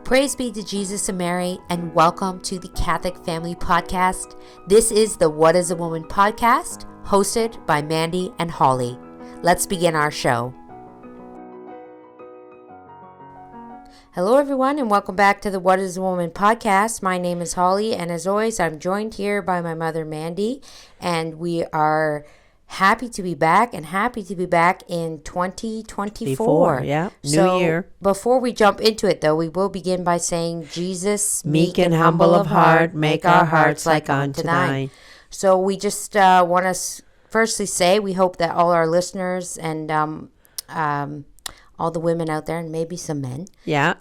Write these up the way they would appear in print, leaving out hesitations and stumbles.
Praise be to Jesus and Mary, and welcome to the Catholic Family Podcast. This is the What is a Woman podcast, hosted by Mandy and Holly. Let's begin our show. Hello everyone, and welcome back to the What is a Woman podcast. My name is Holly, and as always, I'm joined here by my mother Mandy, and we are happy to be back in 2024. Yeah, new year. Before we jump into it, though, we will begin by saying, Jesus, meek and humble of heart, make our hearts like unto thine. So we just want to firstly say we hope that all our listeners and all the women out there, and maybe some men. Yeah.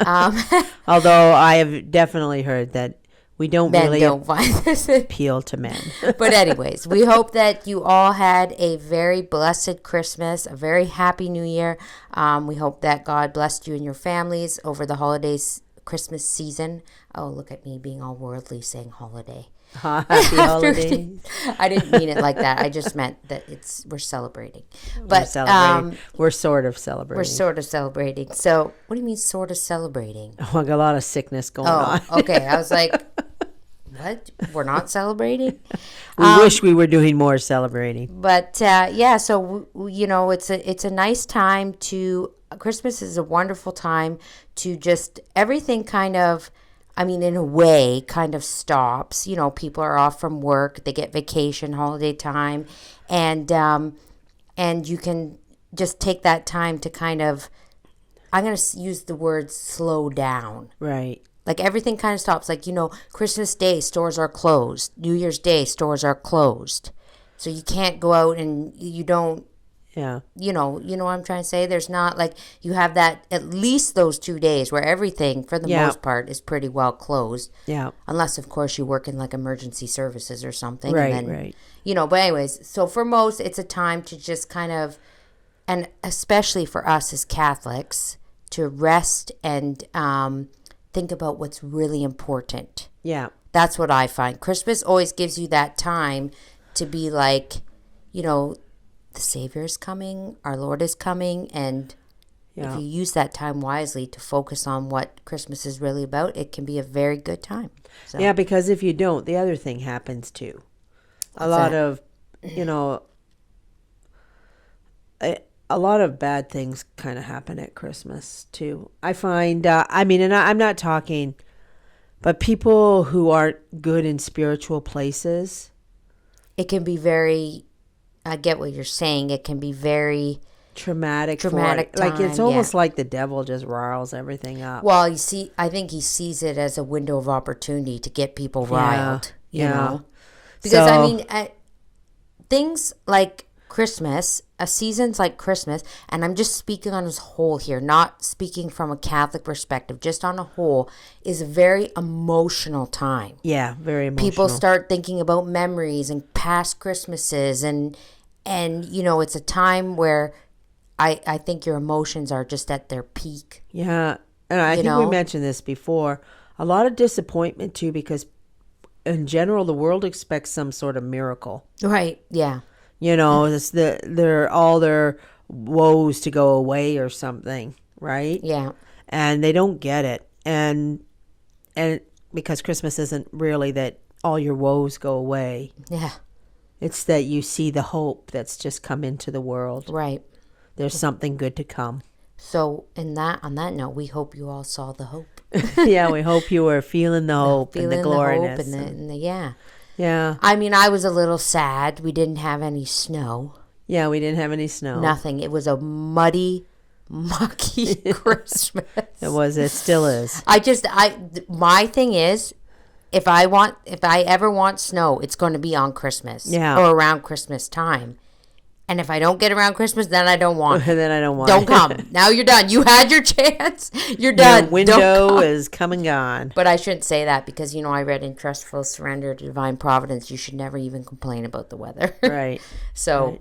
Although I have definitely heard that we don't find this appeal to men. But anyways, we hope that you all had a very blessed Christmas, a very happy New Year. We hope that God blessed you and your families over the holidays, Christmas season. Oh, look at me being all worldly saying holiday. Happy holidays. I didn't mean it like that. I just meant that we're celebrating. But we're sort of celebrating. We're sort of celebrating. So, what do you mean sort of celebrating? Oh, I got a lot of sickness going on. Okay. I was like, what? We're not celebrating? We wish we were doing more celebrating. But yeah, so you know, it's a nice time to Christmas is a wonderful time to just everything kind of, I mean, in a way, kind of stops. You know, people are off from work, they get vacation, holiday time, and you can just take that time to kind of, I'm going to use the word slow down. Right. Like everything kind of stops. Like, you know, Christmas Day, stores are closed. New Year's Day, stores are closed. So you can't go out and you don't, yeah. You know what I'm trying to say? There's not like, you have that, at least those 2 days where everything, for the most part, is pretty well closed. Yeah. Unless, of course, you work in like emergency services or something. Right, and then, right. You know, but anyways, so for most, it's a time to just kind of, and especially for us as Catholics, to rest and think about what's really important. Yeah. That's what I find. Christmas always gives you that time to be like, you know, the Savior is coming, our Lord is coming, and if you use that time wisely to focus on what Christmas is really about, it can be a very good time. So. Yeah, because if you don't, the other thing happens too. A lot of bad things kind of happen at Christmas too. I find, I'm not talking, but people who aren't good in spiritual places. It can be very, I get what you're saying. It can be very traumatic time, like it's almost like the devil just riles everything up. Well, you see, I think he sees it as a window of opportunity to get people riled, you know? Because, things like Christmas, seasons like Christmas, and I'm just speaking on as whole here, not speaking from a Catholic perspective, just on a whole, is a very emotional time. Yeah, very emotional. People start thinking about memories and past Christmases, and you know, it's a time where I think your emotions are just at their peak. Yeah, and I think we mentioned this before. A lot of disappointment too, because in general, the world expects some sort of miracle. Right, yeah. You know, it's all their woes to go away or something, right? Yeah. And they don't get it. And because Christmas isn't really that all your woes go away. Yeah. It's that you see the hope that's just come into the world. Right. There's something good to come. So on that note, we hope you all saw the hope. Yeah, we hope you were feeling the hope and the gloriness. Yeah. Yeah. I mean, I was a little sad. We didn't have any snow. Yeah, we didn't have any snow. Nothing. It was a muddy, mucky Christmas. It still is. My thing is, if I ever want snow, it's going to be on Christmas. Yeah. Or around Christmas time. And if I don't get around Christmas, then I don't want it. Then I don't want Don't come. Now you're done. You had your chance. You're done. Your window is come and gone. But I shouldn't say that because, you know, I read in Trustful Surrender to Divine Providence, you should never even complain about the weather. Right. So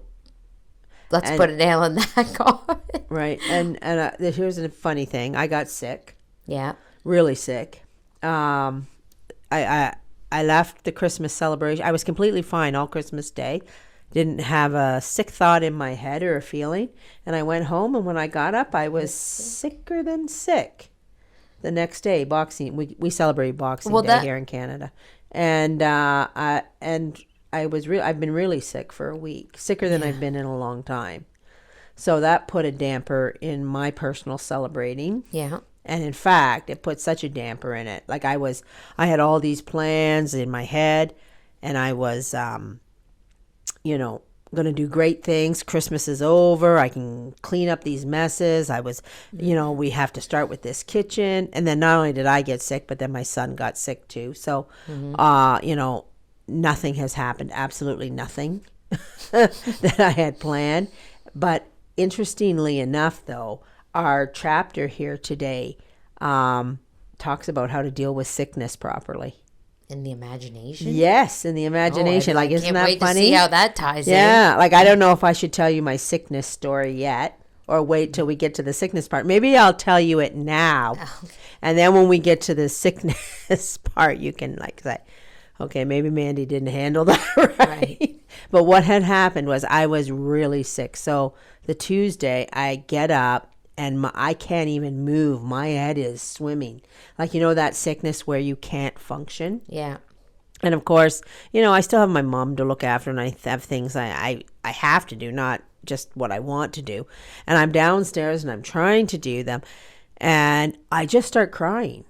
let's put a nail in that coffin. Right. And here's a funny thing. I got sick. Yeah. Really sick. I left the Christmas celebration. I was completely fine all Christmas Day. Didn't have a sick thought in my head or a feeling. And I went home, and when I got up, I was sicker than sick. the next day, Boxing. We celebrate Boxing Well, Day that here in Canada, and I've been really sick for a week, sicker than I've been in a long time. So that put a damper in my personal celebrating. yeah. And in fact, it put such a damper in it. Like I had all these plans in my head, and I was, going to do great things. Christmas is over. I can clean up these messes. I was, we have to start with this kitchen. And then not only did I get sick, but then my son got sick too. So, nothing has happened. Absolutely nothing that I had planned. But interestingly enough, though, our chapter here today talks about how to deal with sickness properly. In the imagination? Yes, in the imagination. I Isn't can't that wait funny? to see how that ties in. Yeah, I don't know if I should tell you my sickness story yet or wait till we get to the sickness part. Maybe I'll tell you it now. Okay. And then when we get to the sickness part, you can say, okay, maybe Mandy didn't handle that right. But what had happened was I was really sick. So the Tuesday, I get up and I can't even move. My head is swimming. That sickness where you can't function. Yeah. And of course, I still have my mom to look after, and I have things I have to do, not just what I want to do. And I'm downstairs and I'm trying to do them. And I just start crying.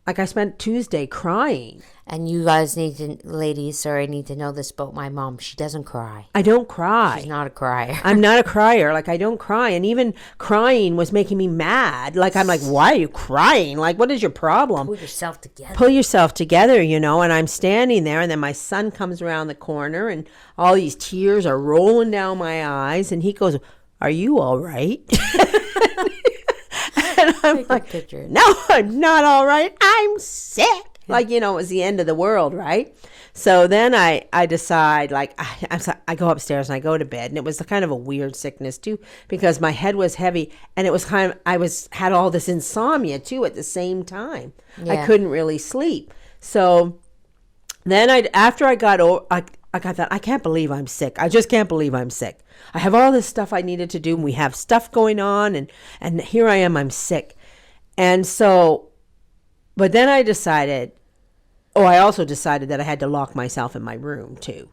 I spent Tuesday crying. And you guys need to know this about my mom. She doesn't cry. I don't cry. She's not a crier. I'm not a crier. I don't cry. And even crying was making me mad. I'm like, why are you crying? What is your problem? Pull yourself together. Pull yourself together, and I'm standing there, and then my son comes around the corner, and all these tears are rolling down my eyes, and he goes, are you all right? And I'm like, no, I'm not all right. I'm sick. It was the end of the world, right? So then I decide, I go upstairs and I go to bed, and it was kind of a weird sickness too, because my head was heavy, and it was had all this insomnia too at the same time. Yeah. I couldn't really sleep. So then after I got over, I thought, I can't believe I'm sick. I just can't believe I'm sick. I have all this stuff I needed to do, and we have stuff going on, and here I am, I'm sick. And so, but then I also decided that I had to lock myself in my room too,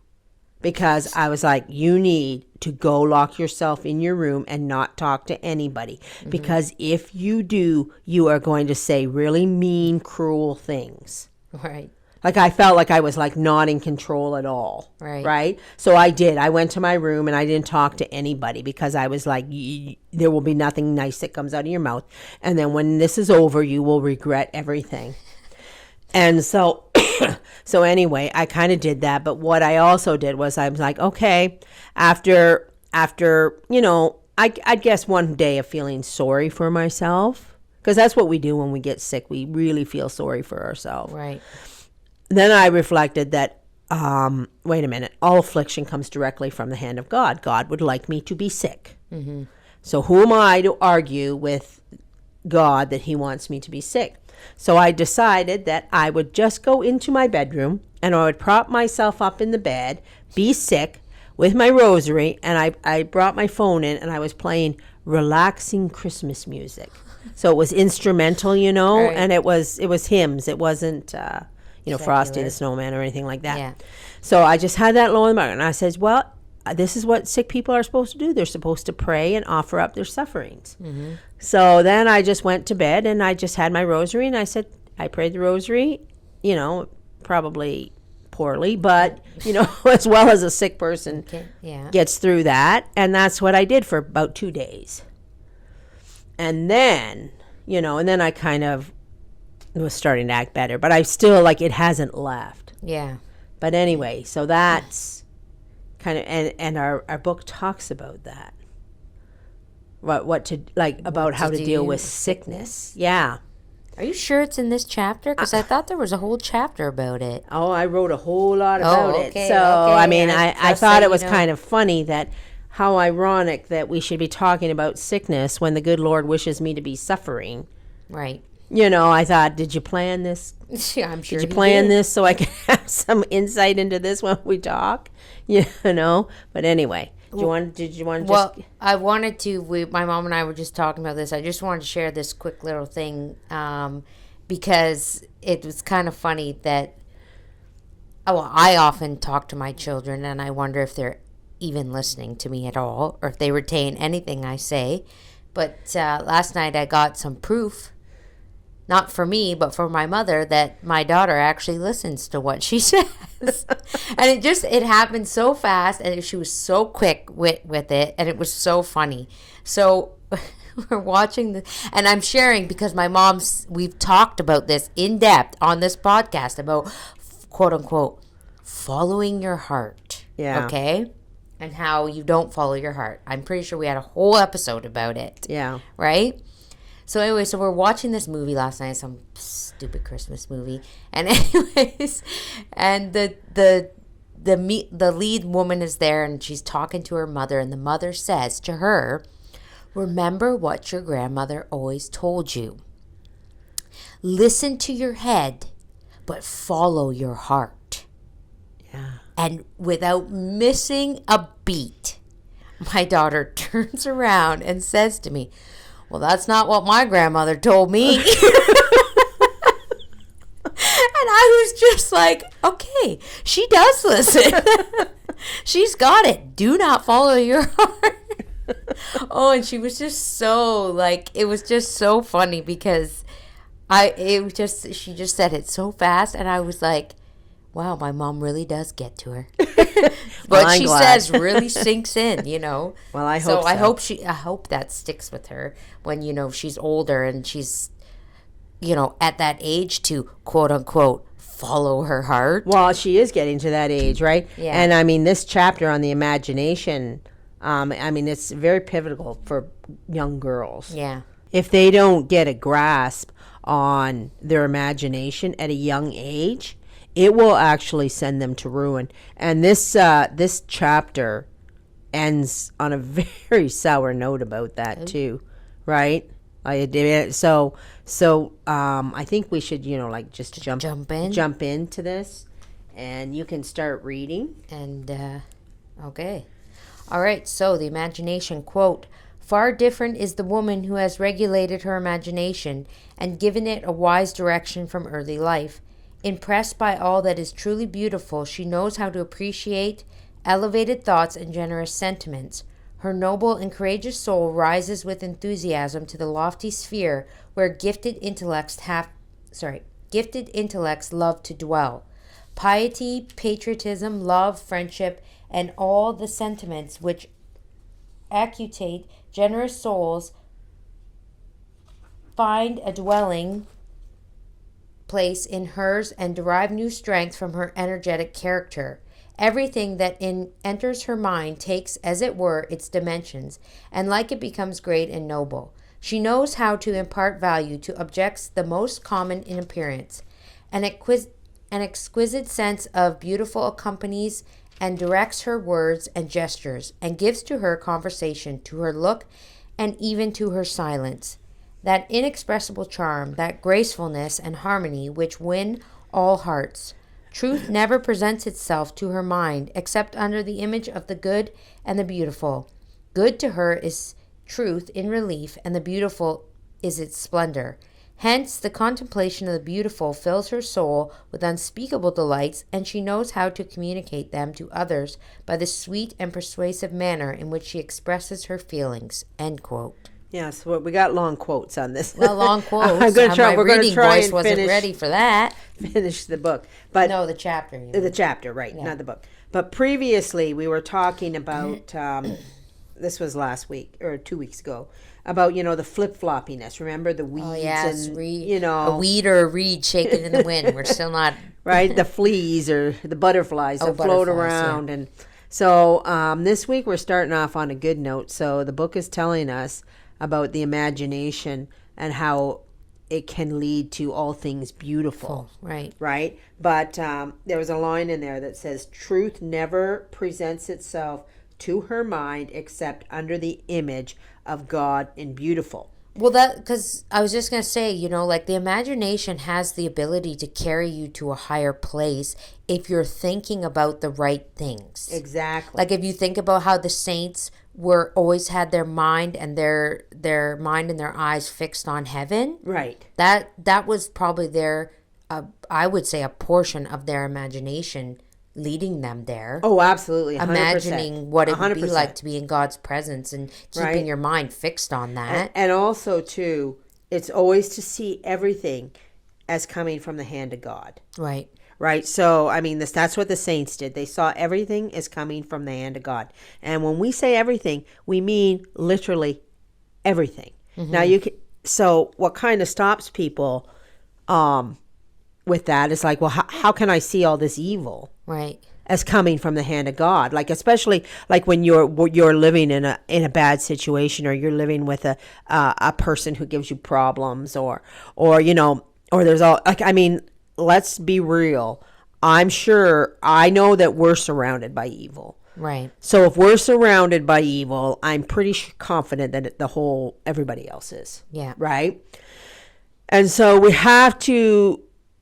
because I was like, you need to go lock yourself in your room and not talk to anybody, because if you do, you are going to say really mean, cruel things. Right. I felt like I was not in control at all. Right. So I did. I went to my room and I didn't talk to anybody, because I was like, there will be nothing nice that comes out of your mouth. And then when this is over, you will regret everything. And so, so anyway, I kind of did that. But what I also did was I was like, okay, after, I guess one day of feeling sorry for myself, because that's what we do when we get sick. We really feel sorry for ourselves. Right. Then I reflected that, wait a minute, all affliction comes directly from the hand of God. God would like me to be sick. Mm-hmm. So who am I to argue with God that he wants me to be sick? So I decided that I would just go into my bedroom and I would prop myself up in the bed, be sick with my rosary, and I brought my phone in and I was playing relaxing Christmas music. So it was instrumental, right. And it was hymns. It wasn't Frosty the Snowman or anything like that. Yeah. So I just had that low in the background. And I said, well, this is what sick people are supposed to do. They're supposed to pray and offer up their sufferings. Mm-hmm. So then I just went to bed and I just had my rosary, and I said, I prayed the rosary, probably poorly, but, as well as a sick person gets through that. And that's what I did for about 2 days. And then, I kind of was starting to act better, but I still, it hasn't left. Yeah. But anyway, so that's kind of, and our book talks about that. What to, about how to deal with sickness. Yeah. Are you sure it's in this chapter? Because I thought there was a whole chapter about it. Oh, I wrote a whole lot about it. So, I thought it was kind of funny that, how ironic that we should be talking about sickness when the good Lord wishes me to be suffering. Right. I thought, did you plan this? Yeah, I'm sure. Did you plan this so I can have some insight into this when we talk? But anyway, did you want to Well, I wanted to. My mom and I were just talking about this. I just wanted to share this quick little thing. because it was kind of funny that, I often talk to my children and I wonder if they're even listening to me at all or if they retain anything I say. But last night I got some proof, not for me, but for my mother, that my daughter actually listens to what she says. And it happened so fast, and she was so quick with it, and it was so funny. So we're watching and I'm sharing because we've talked about this in depth on this podcast about quote unquote following your heart. Yeah. Okay? And how you don't follow your heart. I'm pretty sure we had a whole episode about it. Yeah. Right? So anyway, we're watching this movie last night, some stupid Christmas movie. And anyways, and the lead woman is there and she's talking to her mother, and the mother says to her, "Remember what your grandmother always told you. Listen to your head, but follow your heart." Yeah. And without missing a beat, my daughter turns around and says to me, "Well, that's not what my grandmother told me." And I was just like, okay, she does listen. She's got it. Do not follow your heart. Oh, and she was just so it was just so funny because she just said it so fast, and I was like, wow, my mom really does get to her. What she says really sinks in, Well, I hope so. I hope that sticks with her when, she's older and she's, at that age to quote unquote follow her heart. Well, she is getting to that age, right? Yeah. And I mean, this chapter on the imagination, it's very pivotal for young girls. Yeah. If they don't get a grasp on their imagination at a young age, it will actually send them to ruin. And this chapter ends on a very sour note about that too, right? I think we should just jump into this, and you can start reading. And okay, all right. So the imagination quote: "Far different is the woman who has regulated her imagination and given it a wise direction from early life. Impressed by all that is truly beautiful, she knows how to appreciate elevated thoughts and generous sentiments. Her noble and courageous soul rises with enthusiasm to the lofty sphere where gifted intellects love to dwell. Piety, patriotism, love, friendship, and all the sentiments which acutate generous souls find a dwelling place in hers and derive new strength from her energetic character. Everything that enters her mind takes, as it were, its dimensions, and like it becomes great and noble. She knows how to impart value to objects the most common in appearance. An exquisite sense of beautiful accompanies and directs her words and gestures, and gives to her conversation, to her look, and even to her silence, that inexpressible charm, that gracefulness and harmony which win all hearts. Truth never presents itself to her mind except under the image of the good and the beautiful. Good to her is truth in relief, and the beautiful is its splendor. Hence, the contemplation of the beautiful fills her soul with unspeakable delights, and she knows how to communicate them to others by the sweet and persuasive manner in which she expresses her feelings." End quote. Yes, well, we got long quotes on this. Well, long quotes. We're going to try voice and wasn't ready for that. Finish the book, but No, the chapter. the chapter, right? Yeah. Not the book. But previously, we were talking about this was last week or 2 weeks ago about the flip floppiness. Remember the weeds? Oh yes, and, a weed or a reed shaking in the wind. We're still not right. The fleas or the butterflies that float around, and so this week we're starting off on a good note. So the book is telling us about the imagination and how it can lead to all things beautiful. Right. But there was a line in there that says, "Truth never presents itself to her mind except under the image of God in beautiful." Well, because I was just going to say, the imagination has the ability to carry you to a higher place if you're thinking about the right things. Exactly. Like if you think about how the saints were always had their mind and their mind and their eyes fixed on heaven. Right. That was probably their, I would say, a portion of their imagination leading them there. Oh, absolutely. 100%. Imagining what it would be 100%. like to be in God's presence and keeping Right. your mind fixed on that. And also, too, it's always to see everything as coming from the hand of God. Right. Right? So, I mean, that's what the saints did. They saw everything as coming from the hand of God. And when we say everything, we mean literally everything. Now, so what kind of stops people with that is like, well, how can I see all this evil? Right. As coming from the hand of God, like especially like when you're living in a bad situation, or you're living with a person who gives you problems, or there's all, like, I mean, let's be real. I know that we're surrounded by evil. Right. So if we're surrounded by evil, I'm pretty confident that everybody else is. Yeah. Right. And so we have to.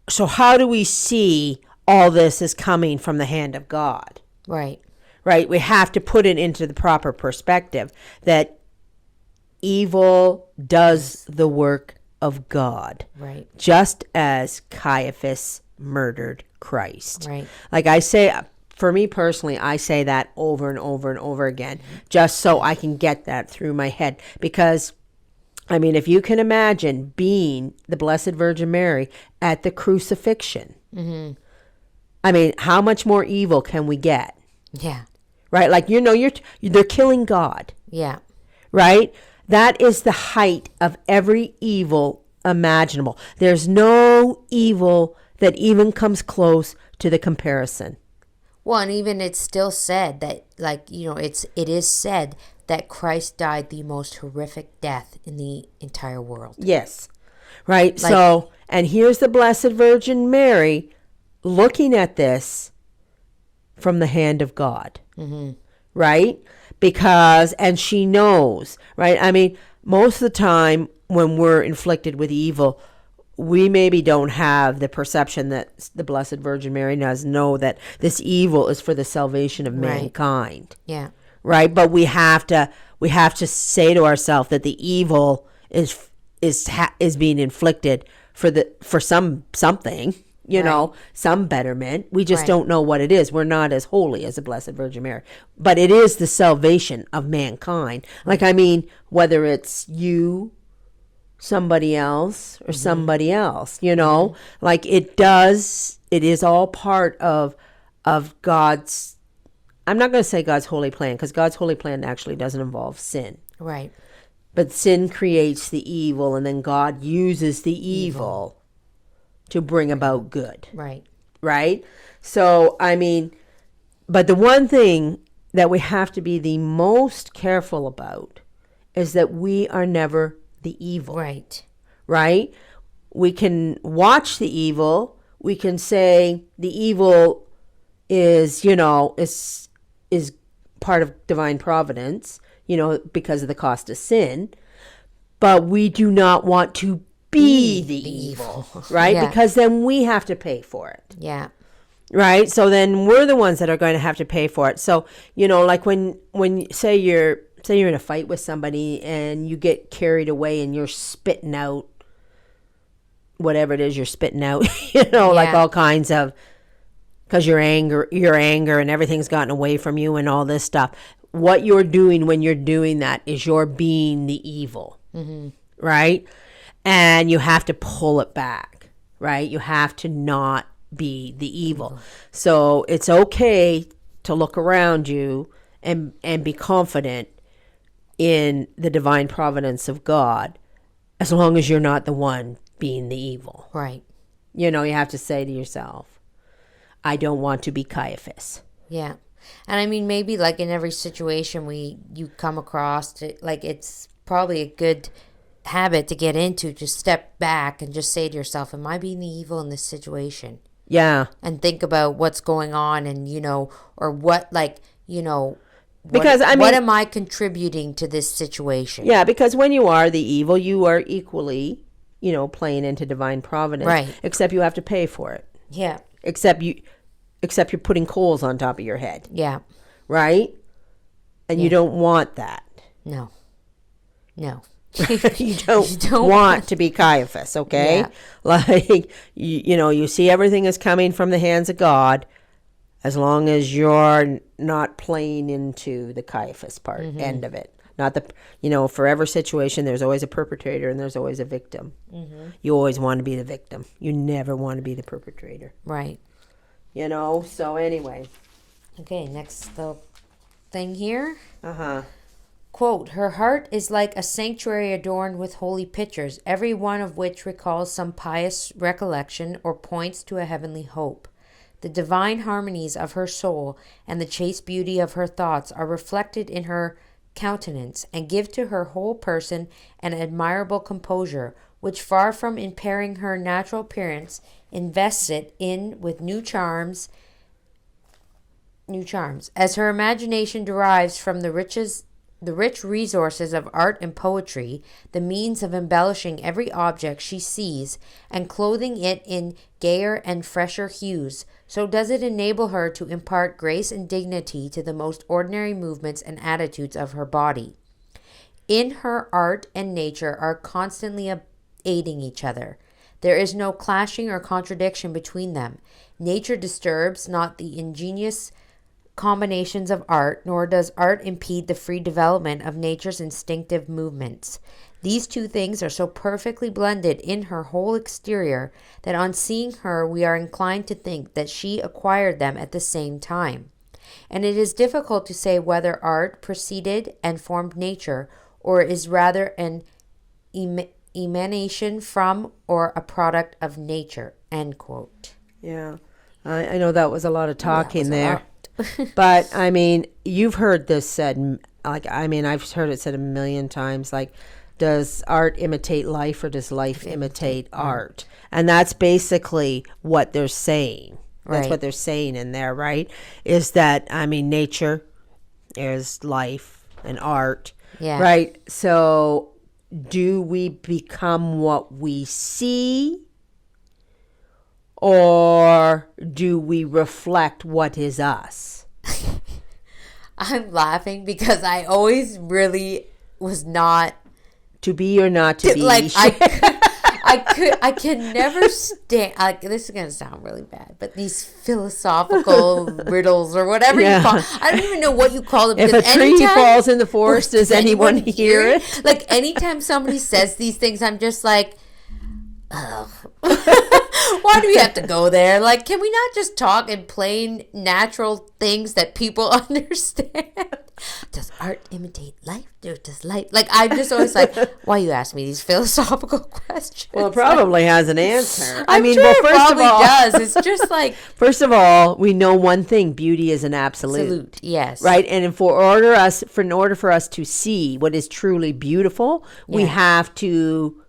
So how do we see all this is coming from the hand of God? Right. Right? We have to put it into the proper perspective that evil does the work of God. Right. Just as Caiaphas murdered Christ. Right. Like I say, for me personally, I say that over and over and over again, just so I can get that through my head. Because, I mean, if you can imagine being the Blessed Virgin Mary at the crucifixion, I mean, how much more evil can we get? Yeah. Right? Like, they're killing God. Yeah. Right? That is the height of every evil imaginable. There's no evil that even comes close to the comparison. Well, and even it's still said that, like, it is said that Christ died the most horrific death in the entire world. Yes. Right? So, and here's the Blessed Virgin Mary looking at this from the hand of God. Right? Because, and she knows, right? I mean, most of the time when we're inflicted with evil, we maybe don't have the perception that the Blessed Virgin Mary does know that this evil is for the salvation of mankind. Yeah. Right? But we have to say to ourselves that the evil is being inflicted for something. Some betterment. We just don't know what it is. We're not as holy as the Blessed Virgin Mary. But it is the salvation of mankind. Like, I mean, whether it's you, somebody else, or somebody else, like it is all part of God's, I'm not going to say God's holy plan, because God's holy plan actually doesn't involve sin. Right. But sin creates the evil, and then God uses the evil to bring about good. Right. Right? So, I mean, but the one thing that we have to be the most careful about is that we are never the evil. Right. Right? We can watch the evil. We can say the evil is part of divine providence, because of the cost of sin. But we do not want to be the evil, right? Yeah. Because then we have to pay for it. Yeah. Right? So then we're the ones that are going to have to pay for it. So, like when say you're in a fight with somebody and you get carried away and you're spitting out whatever it is you're spitting out, like all kinds of, because your anger and everything's gotten away from you and all this stuff. What you're doing when you're doing that is you're being the evil, right? And you have to pull it back, right? You have to not be the evil. So it's okay to look around you and be confident in the divine providence of God, as long as you're not the one being the evil. Right. You have to say to yourself, I don't want to be Caiaphas. Yeah. And I mean, maybe like in every situation you come across, like it's probably a good habit to get into, just step back and just say to yourself, am I being the evil in this situation? Yeah. And think about what's going on and, or what, because what am I contributing to this situation? Yeah, because when you are the evil, you are equally, playing into divine providence. Right. Except you have to pay for it. Yeah. Except you're putting coals on top of your head. Yeah. Right? And you don't want that. No. You don't want to be Caiaphas, okay? Yeah. Like, you see everything is coming from the hands of God as long as you're not playing into the Caiaphas part, end of it. Not the, forever situation, there's always a perpetrator and there's always a victim. You always want to be the victim. You never want to be the perpetrator. Right. So anyway. Okay, next little thing here. Uh-huh. Quote, her heart is like a sanctuary adorned with holy pictures, every one of which recalls some pious recollection or points to a heavenly hope. The divine harmonies of her soul and the chaste beauty of her thoughts are reflected in her countenance and give to her whole person an admirable composure, which far from impairing her natural appearance, invests it in with new charms. As her imagination derives from the rich resources of art and poetry, the means of embellishing every object she sees and clothing it in gayer and fresher hues, so does it enable her to impart grace and dignity to the most ordinary movements and attitudes of her body. In her, art and nature are constantly aiding each other. There is no clashing or contradiction between them. Nature disturbs not the ingenious combinations of art, nor does art impede the free development of nature's instinctive movements. These two things are so perfectly blended in her whole exterior that on seeing her we are inclined to think that she acquired them at the same time. And it is difficult to say whether art preceded and formed nature, or is rather an emanation from or a product of nature. End quote. Yeah. I know that was a lot of talking there. But, you've heard this said, I've heard it said a million times, like, does art imitate life or does life imitate art? And that's basically what they're saying. That's what they're saying in there, right? Is that, nature is life and art, right? So do we become what we see? Or do we reflect what is us? I'm laughing because I always really was not to be or not to be. Like I can never stand. This is gonna sound really bad, but these philosophical riddles or whatever you call. I don't even know what you call them. If a tree falls in the forest, does anyone hear it? Like anytime somebody says these things, I'm just like, ugh. Why do we have to go there? Like, can we not just talk in plain, natural things that people understand? Does art imitate life? Or does life... Like, I'm just always like, why you ask me these philosophical questions? Well, it probably has an answer. I'm sure it probably does. It's just like... First of all, we know one thing. Beauty is an absolute. Absolute, yes. Right? And in order for us to see what is truly beautiful, we have to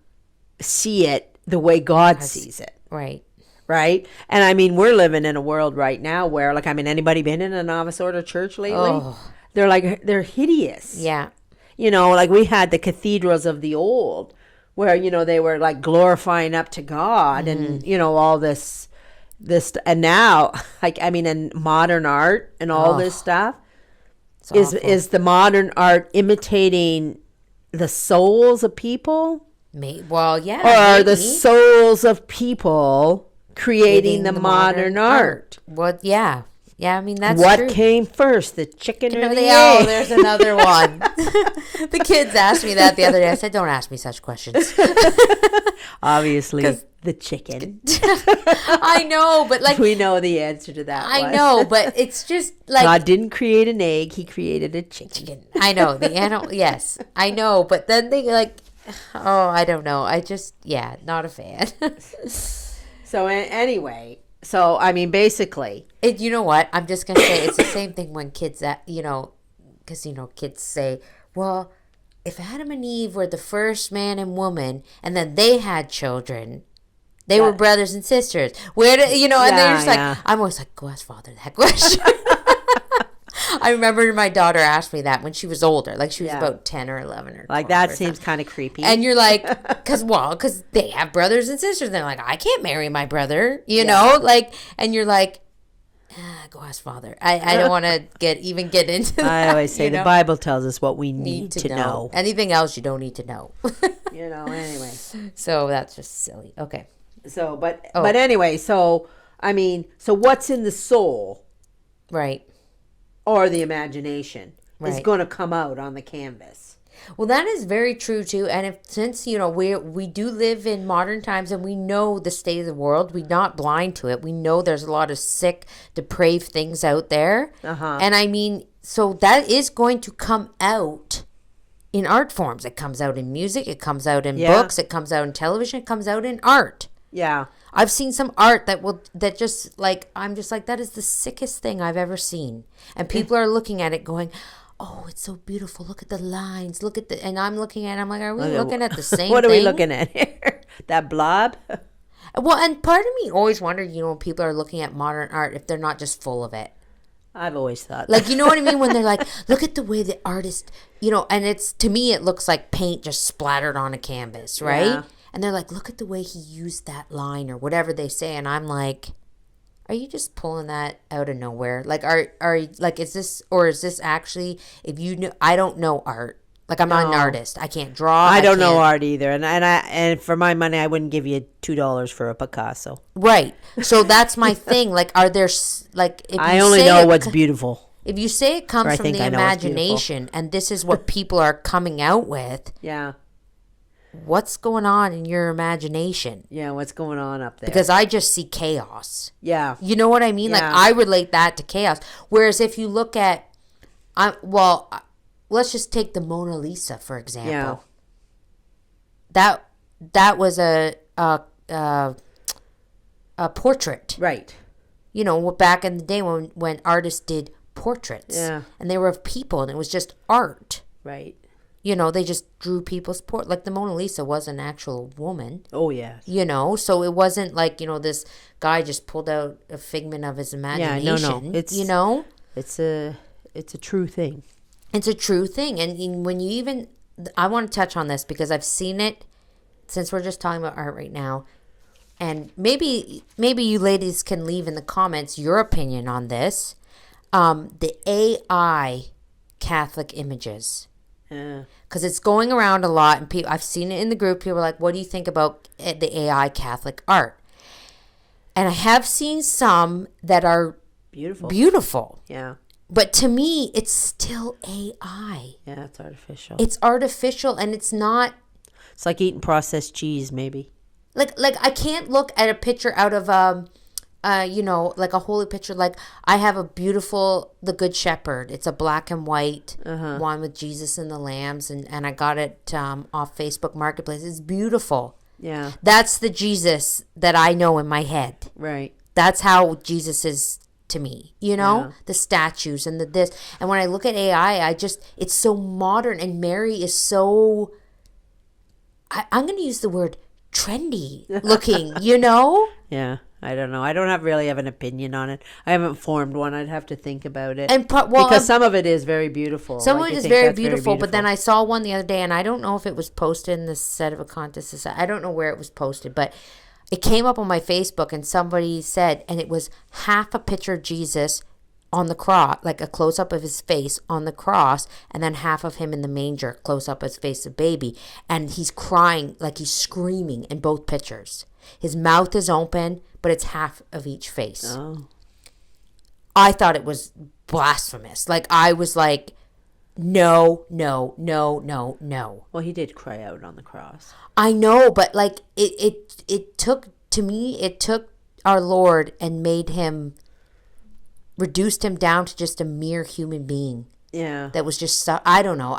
see it the way God sees it. Right. Right? And we're living in a world right now where, like, anybody been in a novice order church lately? Oh. They're hideous. Yeah. Like we had the cathedrals of the old where, they were like glorifying up to God and, all this, and now, and modern art and all this stuff is the modern art imitating the souls of people? Well, yeah. Or are the souls of people creating the modern art? Well, yeah. Yeah, that's what true. came first, the chicken or the egg? Oh, there's another one. The kids asked me that the other day. I said, don't ask me such questions. Obviously, the chicken. I know, but like... We know the answer to that one. I know, but it's just like... God didn't create an egg. He created a chicken. I know, the animal... Yes, I know, but then they like... Oh, I don't know. I just, not a fan. So anyway, basically. You know what? I'm just going to say it's the same thing when kids, because, kids say, well, if Adam and Eve were the first man and woman and then they had children, they were brothers and sisters. Where do, and they're just like, I'm always like, go ask Father that question. I remember my daughter asked me that when she was older, like she was about 10 or 11 or 12. Like that seems kind of creepy. And you're like, because they have brothers and sisters. They're like, I can't marry my brother, you know, like, and you're like, Go ask Father. I don't want to get into that. I always say the Bible tells us what we need to know. Anything else you don't need to know. Anyway. So that's just silly. Okay. So, but anyway, so what's in the soul, right, or the imagination, is right, going to come out on the canvas. Well, that is very true too. And since we do live in modern times, and we know the state of the world, we're not blind to it. We know there's a lot of sick, depraved things out there, and so that is going to come out in art forms. It comes out in music. It comes out in books. It comes out in television. It comes out in art. Yeah. I've seen some art that just like, I'm just like, that is the sickest thing I've ever seen. And people are looking at it going, oh, it's so beautiful. Look at the lines. And I'm looking at it. I'm like, are we looking at the same thing? What are we looking at here? That blob? Well, and part of me always wondered, when people are looking at modern art, if they're not just full of it. I've always thought. Like, you know what I mean? When they're like, look at the way the artist, and to me, it looks like paint just splattered on a canvas, right? Yeah. And they're like, look at the way he used that line or whatever they say. And I'm like, are you just pulling that out of nowhere? Like, is this actually, I don't know art. Like, I'm not an artist. I can't draw. I don't know art either. And for my money, I wouldn't give you $2 for a Picasso. Right. So that's my thing. Like, are there, like, if I only know what's beautiful. If you say it comes from the imagination and this is what people are coming out with. Yeah. What's going on in your imagination? Yeah, what's going on up there? Because I just see chaos. Yeah. You know what I mean? Yeah. Like, I relate that to chaos. Whereas if you look at, let's just take the Mona Lisa, for example. Yeah. That was a portrait. Right. Back in the day when artists did portraits. Yeah. And they were of people, and it was just art. Right. They just drew people's like the Mona Lisa was an actual woman. Oh, yes. So it wasn't like, this guy just pulled out a figment of his imagination. Yeah, no. It's a true thing. It's a true thing. And when you I want to touch on this because I've seen it, since we're just talking about art right now. And maybe you ladies can leave in the comments your opinion on this. The AI Catholic images. Because it's going around a lot, and I've seen it in the group. People are like, what do you think about the AI Catholic art? And I have seen some that are beautiful. Yeah. But to me, it's still AI. Yeah, it's artificial. It's artificial, and it's not. It's like eating processed cheese, maybe. Like I can't look at a picture out of like a holy picture. Like, I have a beautiful The Good Shepherd. It's a black and white one with Jesus and the lambs, and I got it off Facebook Marketplace. It's beautiful. Yeah. That's the Jesus that I know in my head. Right. That's how Jesus is to me, the statues and this. And when I look at AI, it's so modern, and Mary is so, I'm going to use the word trendy looking, Yeah. I don't know. I don't really have an opinion on it. I haven't formed one. I'd have to think about it. Because some of it is very beautiful. Some of it is very beautiful, but then I saw one the other day, and I don't know if it was posted in the set of a contest. I don't know where it was posted, but it came up on my Facebook, and somebody said, and it was half a picture of Jesus on the cross, like a close-up of his face on the cross, and then half of him in the manger, close-up of his face, a baby. And he's crying, like he's screaming in both pictures. His mouth is open, but it's half of each face. Oh. I thought it was blasphemous. Like, I was like, no. Well, he did cry out on the cross. I know, but like it took our Lord and made him, reduced him down to just a mere human being. Yeah. That was just, I don't know.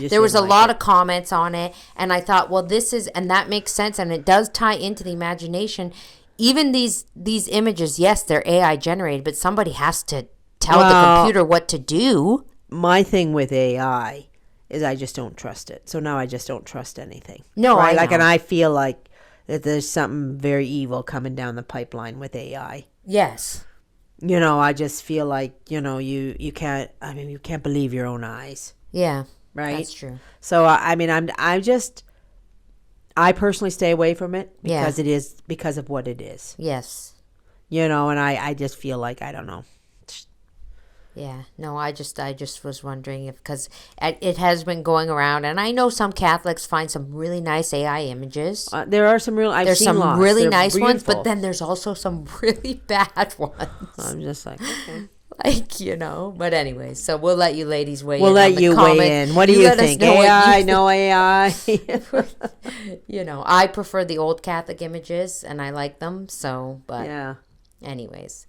There was a lot of comments on it, and I thought, well, and that makes sense, and it does tie into the imagination. Even these images, yes, they're AI generated, but somebody has to tell the computer what to do. My thing with AI is I just don't trust it. So now I just don't trust anything. No, right? and I feel like that there's something very evil coming down the pipeline with AI. Yes. I just feel like, you can't believe your own eyes. Yeah. Right? That's true. So, I personally stay away from it because it is, because of what it is. Yes. You know, and I just feel like, I don't know. Yeah, no, I just was wondering if, because it has been going around, and I know some Catholics find some really nice AI images. There are some real, There's seen some lots. really They're nice ones, beautiful. but then there's also some really bad ones. I'm just like, okay. Like, you know, but anyway, so we'll let you ladies weigh We'll in let on the you comment. weigh in. What do you let us think? know what AI, you no AI? You know, I prefer the old Catholic images, and I like them, so, but Yeah. anyways.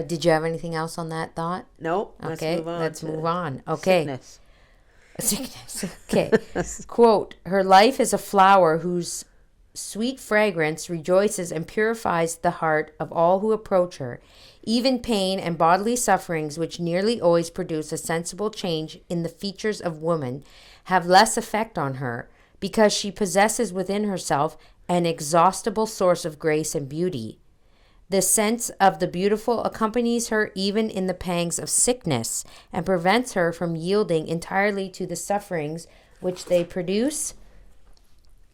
Did you have anything else on that thought? Nope. Okay, Let's move on. Okay. Sickness. Sickness. Okay. Quote, her life is a flower whose sweet fragrance rejoices and purifies the heart of all who approach her. Even pain and bodily sufferings, which nearly always produce a sensible change in the features of woman, have less effect on her, because she possesses within herself an inexhaustible source of grace and beauty. The sense of the beautiful accompanies her even in the pangs of sickness, and prevents her from yielding entirely to the sufferings which they produce.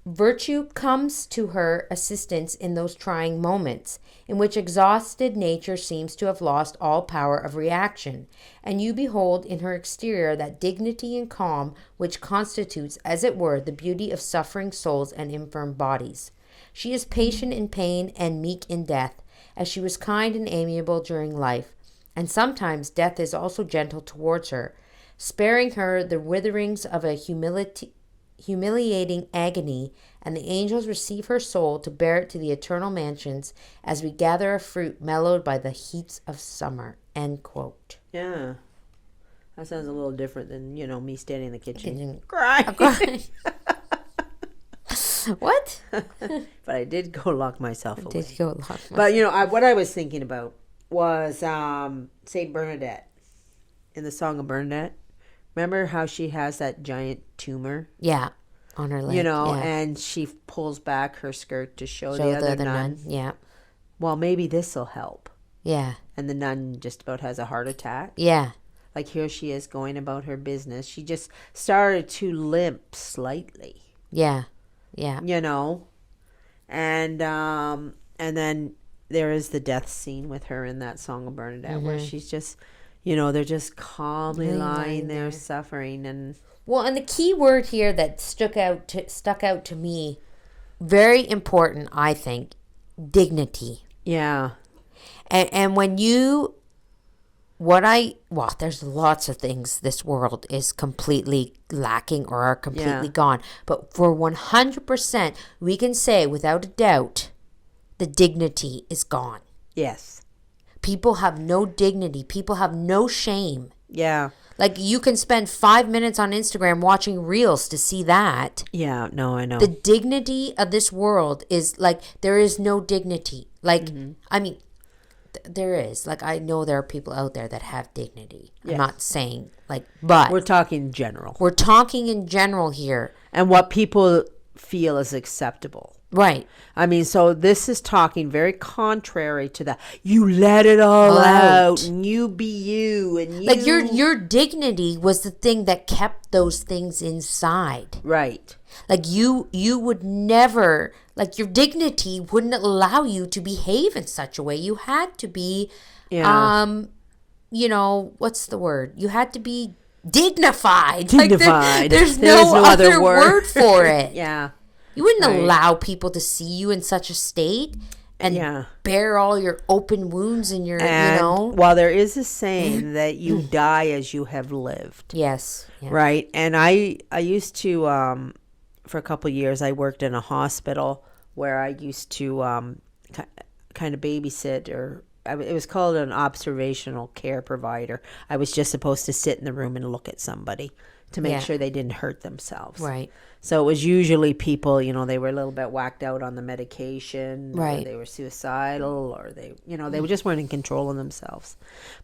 Virtue comes to her assistance in those trying moments, in which exhausted nature seems to have lost all power of reaction, and you behold in her exterior that dignity and calm which constitutes, as it were, the beauty of suffering souls and infirm bodies. She is patient in pain and meek in death, as she was kind and amiable during life, and sometimes death is also gentle towards her, sparing her the witherings of a humiliating agony, and the angels receive her soul to bear it to the eternal mansions as we gather a fruit mellowed by the heats of summer. End quote. Yeah. That sounds a little different than, you know, me standing in the kitchen Crying. What? But I did go lock myself away. Did you go lock myself? But, you know, what I was thinking about was Saint Bernadette in the Song of Bernadette. Remember how she has that giant tumor? Yeah, on her leg. You know, yeah. and she pulls back her skirt to show Show the other nun. Yeah. Well, maybe this will help. Yeah. And the nun just about has a heart attack. Yeah. Like, here she is going about her business. She just started to limp slightly. Yeah. Yeah. You know? And then there is the death scene with her in that Song of Bernadette, where she's just, you know, they're just calmly lying there suffering. And well, and the key word here that stuck out to me, very important, I think, dignity. yeah. And when you, there's lots of things this world is completely lacking or are completely gone. But for 100%, we can say without a doubt, the dignity is gone. Yes. People have no dignity. People have no shame. Yeah. Like, you can spend 5 minutes on Instagram watching reels to see that. Yeah, no, I know. The dignity of this world is like, there is no dignity. Like, I mean, there is. Like, I know there are people out there that have dignity. Yes. I'm not saying, like, but. We're talking general. We're talking in general here. And what people feel is acceptable. Right. I mean, so this is talking very contrary to that. You let it all out, and you be you, and you. Like, your dignity was the thing that kept those things inside. Right. Like, you would never, like, your dignity wouldn't allow you to behave in such a way. You had to be, you know, what's the word? You had to be dignified. Dignified. Like, there's no other word for it. Yeah. You wouldn't allow people to see you in such a state and bear all your open wounds and your, and you know. While there is a saying that you die as you have lived. Yes. Yeah. Right. And I used to, for a couple of years, I worked in a hospital where I used to kind of babysit, or it was called an observational care provider. I was just supposed to sit in the room and look at somebody to make sure they didn't hurt themselves. Right. So it was usually people, you know, they were a little bit whacked out on the medication. Right. Or they were suicidal, or they, you know, they just weren't in control of themselves.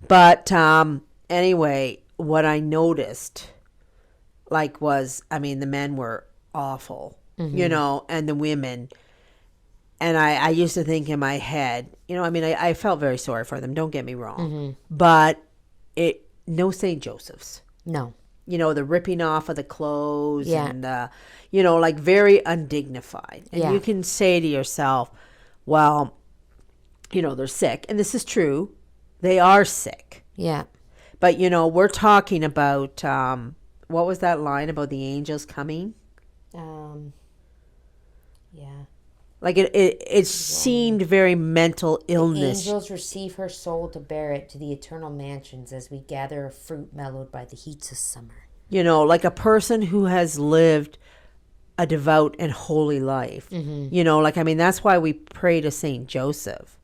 But anyway, what I noticed, like, was, I mean, the men were awful, you know, and the women. And I used to think in my head, you know, I mean, I felt very sorry for them. Don't get me wrong. But no St. Joseph's. No. You know, the ripping off of the clothes and, you know, like, very undignified. And you can say to yourself, well, they're sick. And this is true. They are sick. Yeah. But, we're talking about, what was that line about the angels coming? Yeah. Like it seemed very mental illness. Angels receive her soul to bear it to the eternal mansions as we gather a fruit mellowed by the heats of summer. Like a person who has lived a devout and holy life. That's why we pray to Saint Joseph.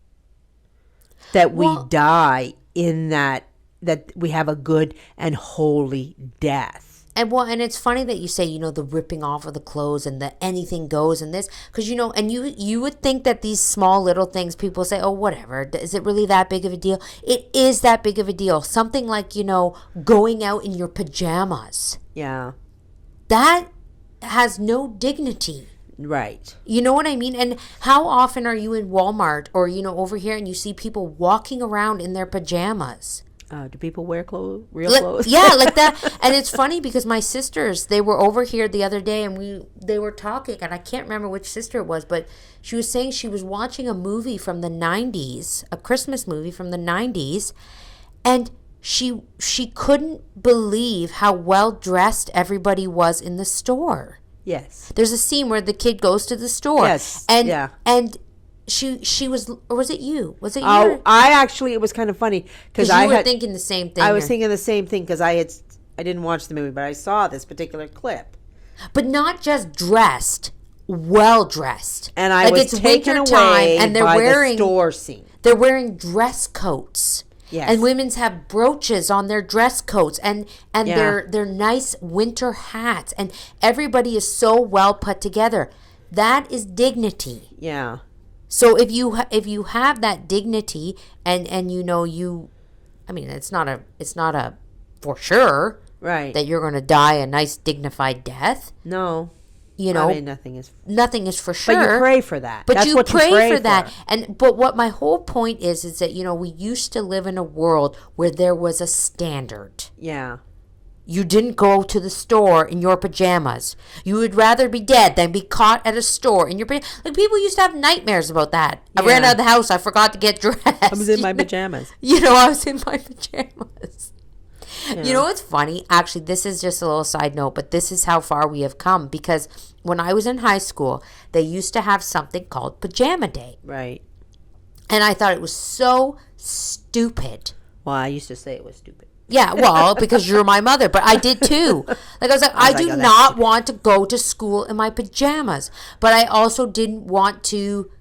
That we die in that we have a good and holy death. And it's funny that you say, the ripping off of the clothes and the anything goes and this, because, and you would think that these small little things, people say, oh, whatever, is it really that big of a deal? It is that big of a deal. Something like, going out in your pajamas. Yeah. That has no dignity. Right. You know what I mean? And how often are you in Walmart or, over here and you see people walking around in their pajamas? Do people wear real clothes? Yeah, like that. And it's funny because my sisters, they were over here the other day and they were talking, and I can't remember which sister it was, but she was saying she was watching a movie from the 90s, a Christmas movie from the 90s, and she couldn't believe how well dressed everybody was in the store. Yes. There's a scene where the kid goes to the store. Yes. And she was, or was it you? Was it you? Oh, it was kind of funny because you were thinking the same thing. I was thinking the same thing because I didn't watch the movie, but I saw this particular clip. But not just dressed, well dressed. And I was taken away and they're wearing the store scene. They're wearing dress coats. Yes. And women's have brooches on their dress coats and their nice winter hats, and everybody is so well put together. That is dignity. Yeah. So if you have that dignity and it's not a for sure right that you're going to die a nice dignified death. No. Nothing is for sure. But you pray for that. But you pray for that. But what my whole point is that we used to live in a world where there was a standard. Yeah. You didn't go to the store in your pajamas. You would rather be dead than be caught at a store in your pajamas. Like, people used to have nightmares about that. Yeah. I ran out of the house. I forgot to get dressed. I was in my pajamas. I was in my pajamas. Yeah. It's funny? Actually, this is just a little side note, but this is how far we have come. Because when I was in high school, they used to have something called Pajama Day. Right. And I thought it was so stupid. Well, I used to say it was stupid. Yeah, well, because you're my mother, but I did too. Like, I was like, I do not want to go to school in my pajamas, but I also didn't want to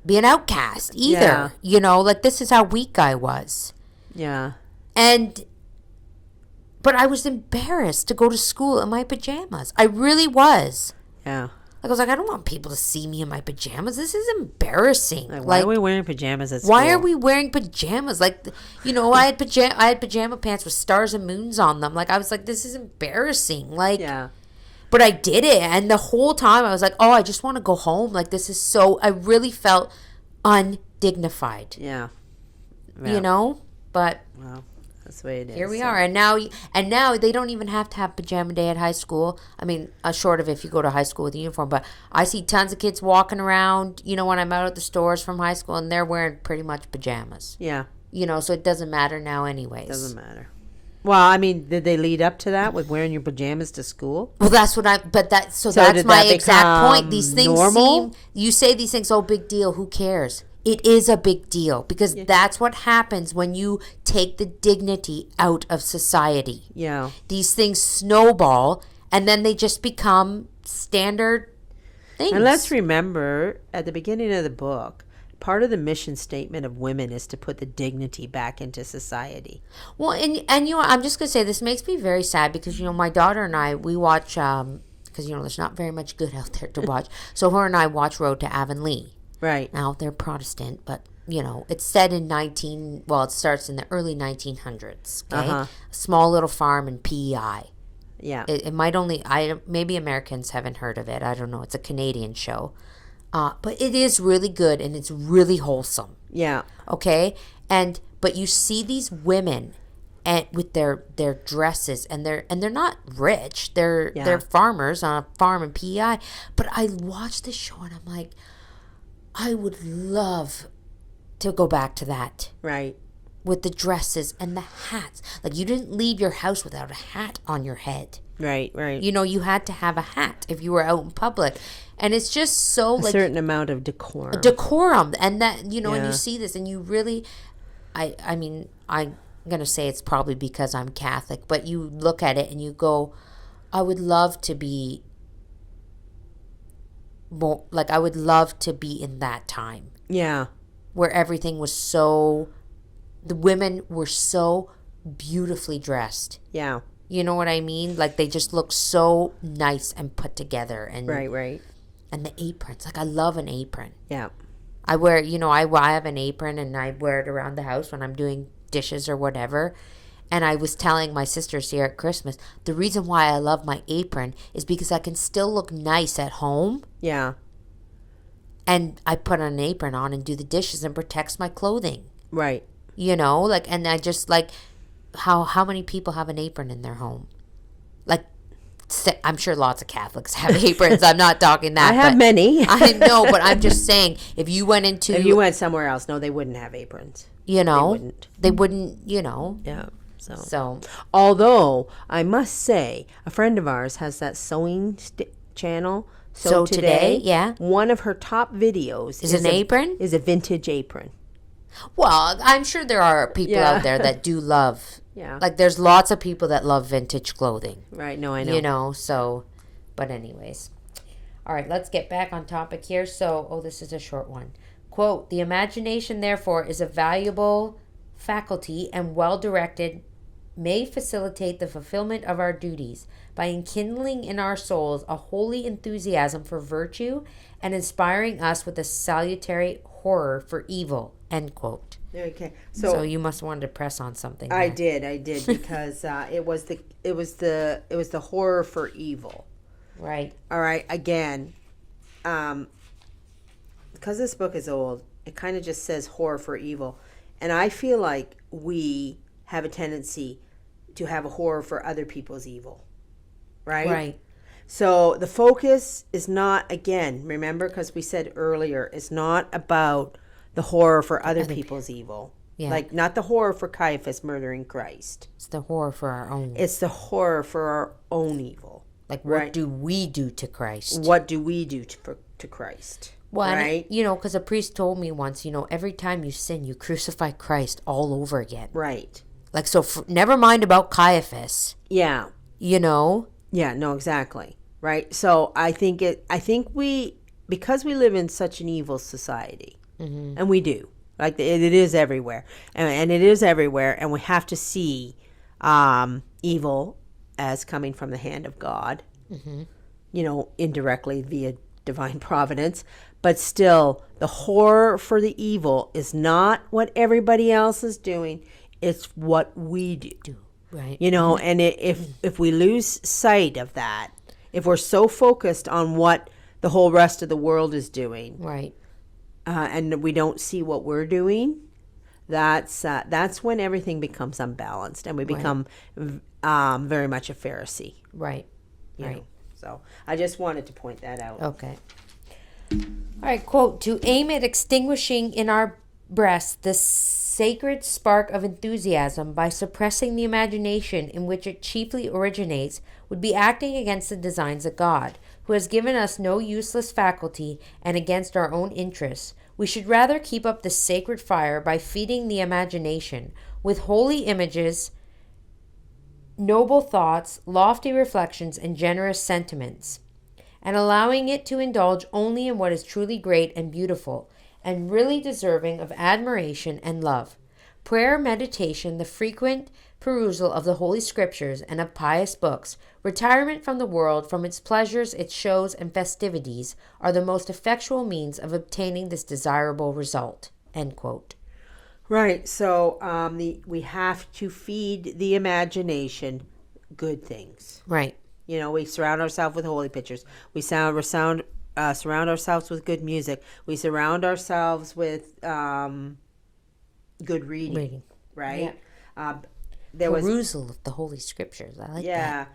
be an outcast either. Yeah. This is how weak I was. Yeah. But I was embarrassed to go to school in my pajamas. I really was. Yeah. Like, I was like, I don't want people to see me in my pajamas. This is embarrassing. Why are we wearing pajamas at school? Why are we wearing pajamas? Like, I had pajama pants with stars and moons on them. Like, I was like, this is embarrassing. Like, yeah. But I did it, and the whole time I was like, oh, I just want to go home. Like, this is so. I really felt undignified. Yeah. But. Well. That's the way it is. Here we are, and now they don't even have to have pajama day at high school. I mean, short of if you go to high school with a uniform. But I see tons of kids walking around. When I'm out at the stores from high school, and they're wearing pretty much pajamas. Yeah. So it doesn't matter now, anyways. Doesn't matter. Well, I mean, did they lead up to that with wearing your pajamas to school? Well, that's what that's my exact point. These things you say these things, oh, big deal. Who cares? It is a big deal because that's what happens when you take the dignity out of society. Yeah. These things snowball and then they just become standard things. And let's remember, at the beginning of the book, part of the mission statement of women is to put the dignity back into society. Well, and I'm just going to say this makes me very sad because, my daughter and I, we watch, because, there's not very much good out there to watch. So her and I watch Road to Avonlea. Right. Now, they're Protestant, but, it's set in it starts in the early 1900s, okay? A small little farm in PEI. Yeah. It might maybe Americans haven't heard of it. I don't know. It's a Canadian show. But it is really good, and it's really wholesome. Yeah. Okay? But you see these women with their dresses, and they're not rich. They're farmers on a farm in PEI. But I watch this show, and I'm like, I would love to go back to that. Right. With the dresses and the hats. Like, you didn't leave your house without a hat on your head. Right, right. You know, you had to have a hat if you were out in public. And it's just so, a certain amount of decorum. Decorum. And that, you know, Yeah. and you see this and you really, I mean, I'm going to say it's probably because I'm Catholic, but you look at it and you go, I would love to be more, like, I would love to be in that time. Yeah. Where everything was so, the women were so beautifully dressed. Yeah. You know what I mean? Like, they just look so nice and put together. And Right. And the aprons. Like, I love an apron. Yeah. I wear, you know, I have an apron and I wear it around the house when I'm doing dishes or whatever. And I was telling my sisters here at Christmas, the reason why I love my apron is because I can still look nice at home. Yeah. And I put an apron on and do the dishes and protects my clothing. Right. You know, like, and I just like, how many people have an apron in their home? Like, I'm sure lots of Catholics have aprons. I'm not talking that. I have many. I know, but I'm just saying, if you went into... If you went somewhere else, no, they wouldn't have aprons. You know? They wouldn't. You know? Yeah. So. Although, I must say, a friend of ours has that sewing channel. So today, yeah. One of her top videos is an apron? Is a vintage apron. Well, I'm sure there are people out there that do love. Yeah. Like, there's lots of people that love vintage clothing. Right. No, I know. You know, so. But anyways. All right, let's get back on topic here. So, this is a short one. Quote, the imagination, therefore, is a valuable faculty and well-directed may facilitate the fulfillment of our duties by enkindling in our souls a holy enthusiasm for virtue and inspiring us with a salutary horror for evil. End quote. Okay, so you must want to press on something. I did because it was the horror for evil. Right. All right. Again, because this book is old, it kind of just says horror for evil, and I feel like we have a tendency to have a horror for other people's evil. Right. Right. So the focus is not, again, remember, because we said earlier, it's not about the horror for other people's evil. Yeah. Like, not the horror for Caiaphas murdering Christ. It's the horror for our own. It's the horror for our own evil. Like, what do we do to Christ? What do we do to Christ? Well, right? And, you know, because a priest told me once, you know, every time you sin, you crucify Christ all over again. Right. Like, so never mind about Caiaphas. Yeah. You know? Yeah, no, exactly. Right. So I think because we live in such an evil society, and we do, like, it is everywhere, and it is everywhere, and we have to see evil as coming from the hand of God, you know, indirectly via divine providence, but still the horror for the evil is not what everybody else is doing, it's what we do. Right. You know, and if we lose sight of that, if we're so focused on what the whole rest of the world is doing, right, and we don't see what we're doing, that's when everything becomes unbalanced, and we become very much a Pharisee. Right. Right. Know? So I just wanted to point that out. Okay. All right. Quote: to aim at extinguishing in our breasts the sacred spark of enthusiasm by suppressing the imagination in which it chiefly originates would be acting against the designs of God, who has given us no useless faculty, and against our own interests. We should rather keep up the sacred fire by feeding the imagination with holy images, noble thoughts, lofty reflections, and generous sentiments, and allowing it to indulge only in what is truly great and beautiful, and really deserving of admiration and love. Prayer, meditation, the frequent perusal of the Holy Scriptures and of pious books, retirement from the world, from its pleasures, its shows, and festivities, are the most effectual means of obtaining this desirable result. End quote. Right. So we have to feed the imagination good things. Right. You know, we surround ourselves with holy pictures. We surround ourselves with good music. We surround ourselves with good reading. Right? Yeah. there was perusal of the Holy Scriptures. I like that.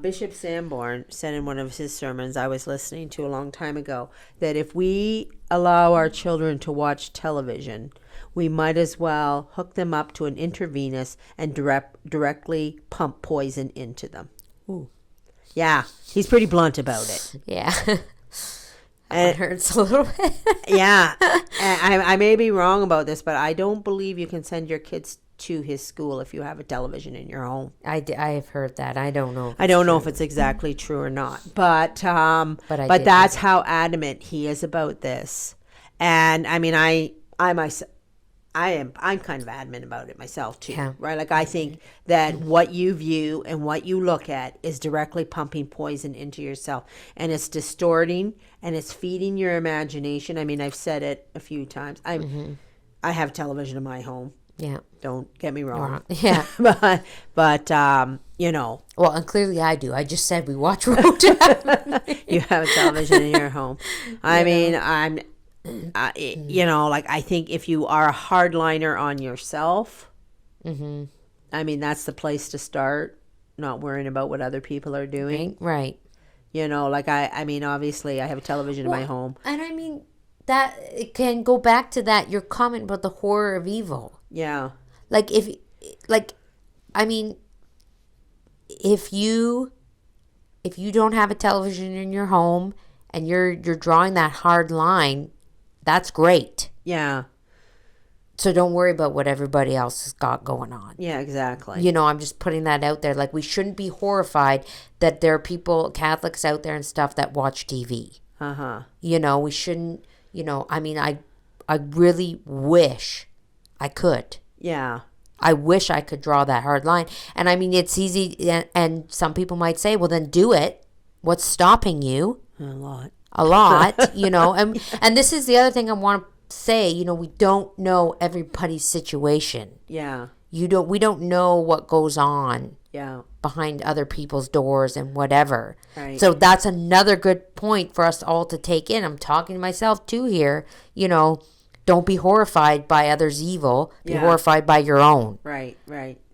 Bishop Sanborn said in one of his sermons I was listening to a long time ago that if we allow our children to watch television, we might as well hook them up to an intravenous and directly pump poison into them. Ooh. Yeah, he's pretty blunt about it. Yeah. It hurts a little bit. Yeah. And I may be wrong about this, but I don't believe you can send your kids to his school if you have a television in your home. I have heard that. I don't know. I don't know if it's exactly true or not, but But that's how adamant he is about this. And I mean, I'm kind of adamant about it myself too, right? Like I think that what you view and what you look at is directly pumping poison into yourself, and it's distorting and it's feeding your imagination. I mean, I've said it a few times. I have television in my home. Yeah. Don't get me wrong. Yeah. but you know. Well, and clearly I do. I just said we watch Road to Heaven. You have a television in your home. I mean, you know, like I think if you are a hardliner on yourself, I mean, that's the place to start. Not worrying about what other people are doing. Right. You know, like I mean, obviously I have a television in my home. And I mean, that it can go back to that, your comment about the horror of evil. Yeah. Like if you don't have a television in your home and you're drawing that hard line, that's great. Yeah. So don't worry about what everybody else has got going on. Yeah, exactly. You know, I'm just putting that out there. Like, we shouldn't be horrified that there are people, Catholics out there and stuff, that watch TV. You know, we shouldn't, you know, I mean, I really wish I could. Yeah. I wish I could draw that hard line. And I mean, it's easy, and some people might say, well, then do it. What's stopping you? A lot, you know. And this is the other thing I want to say, you know, we don't know everybody's situation. Yeah. We don't know what goes on. Yeah. Behind other people's doors and whatever. Right. So that's another good point for us all to take in. I'm talking to myself too here, you know. Don't be horrified by others' evil. Be horrified by your own. Right.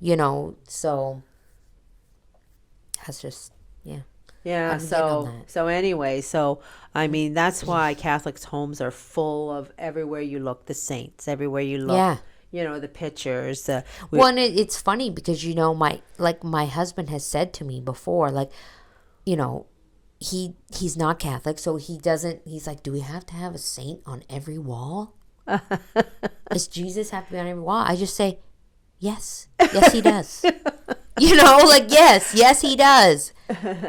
You know, so that's just, yeah. Yeah, so anyway, I mean, that's why Catholics' homes are full of, everywhere you look, the saints. Everywhere you look. Yeah. You know, the pictures. Well, and it's funny because, you know, my husband has said to me before, like, you know, he's not Catholic, so he's like, do we have to have a saint on every wall? Does Jesus have to be on every wall? I just say, yes, he does. You know, like, yes, he does.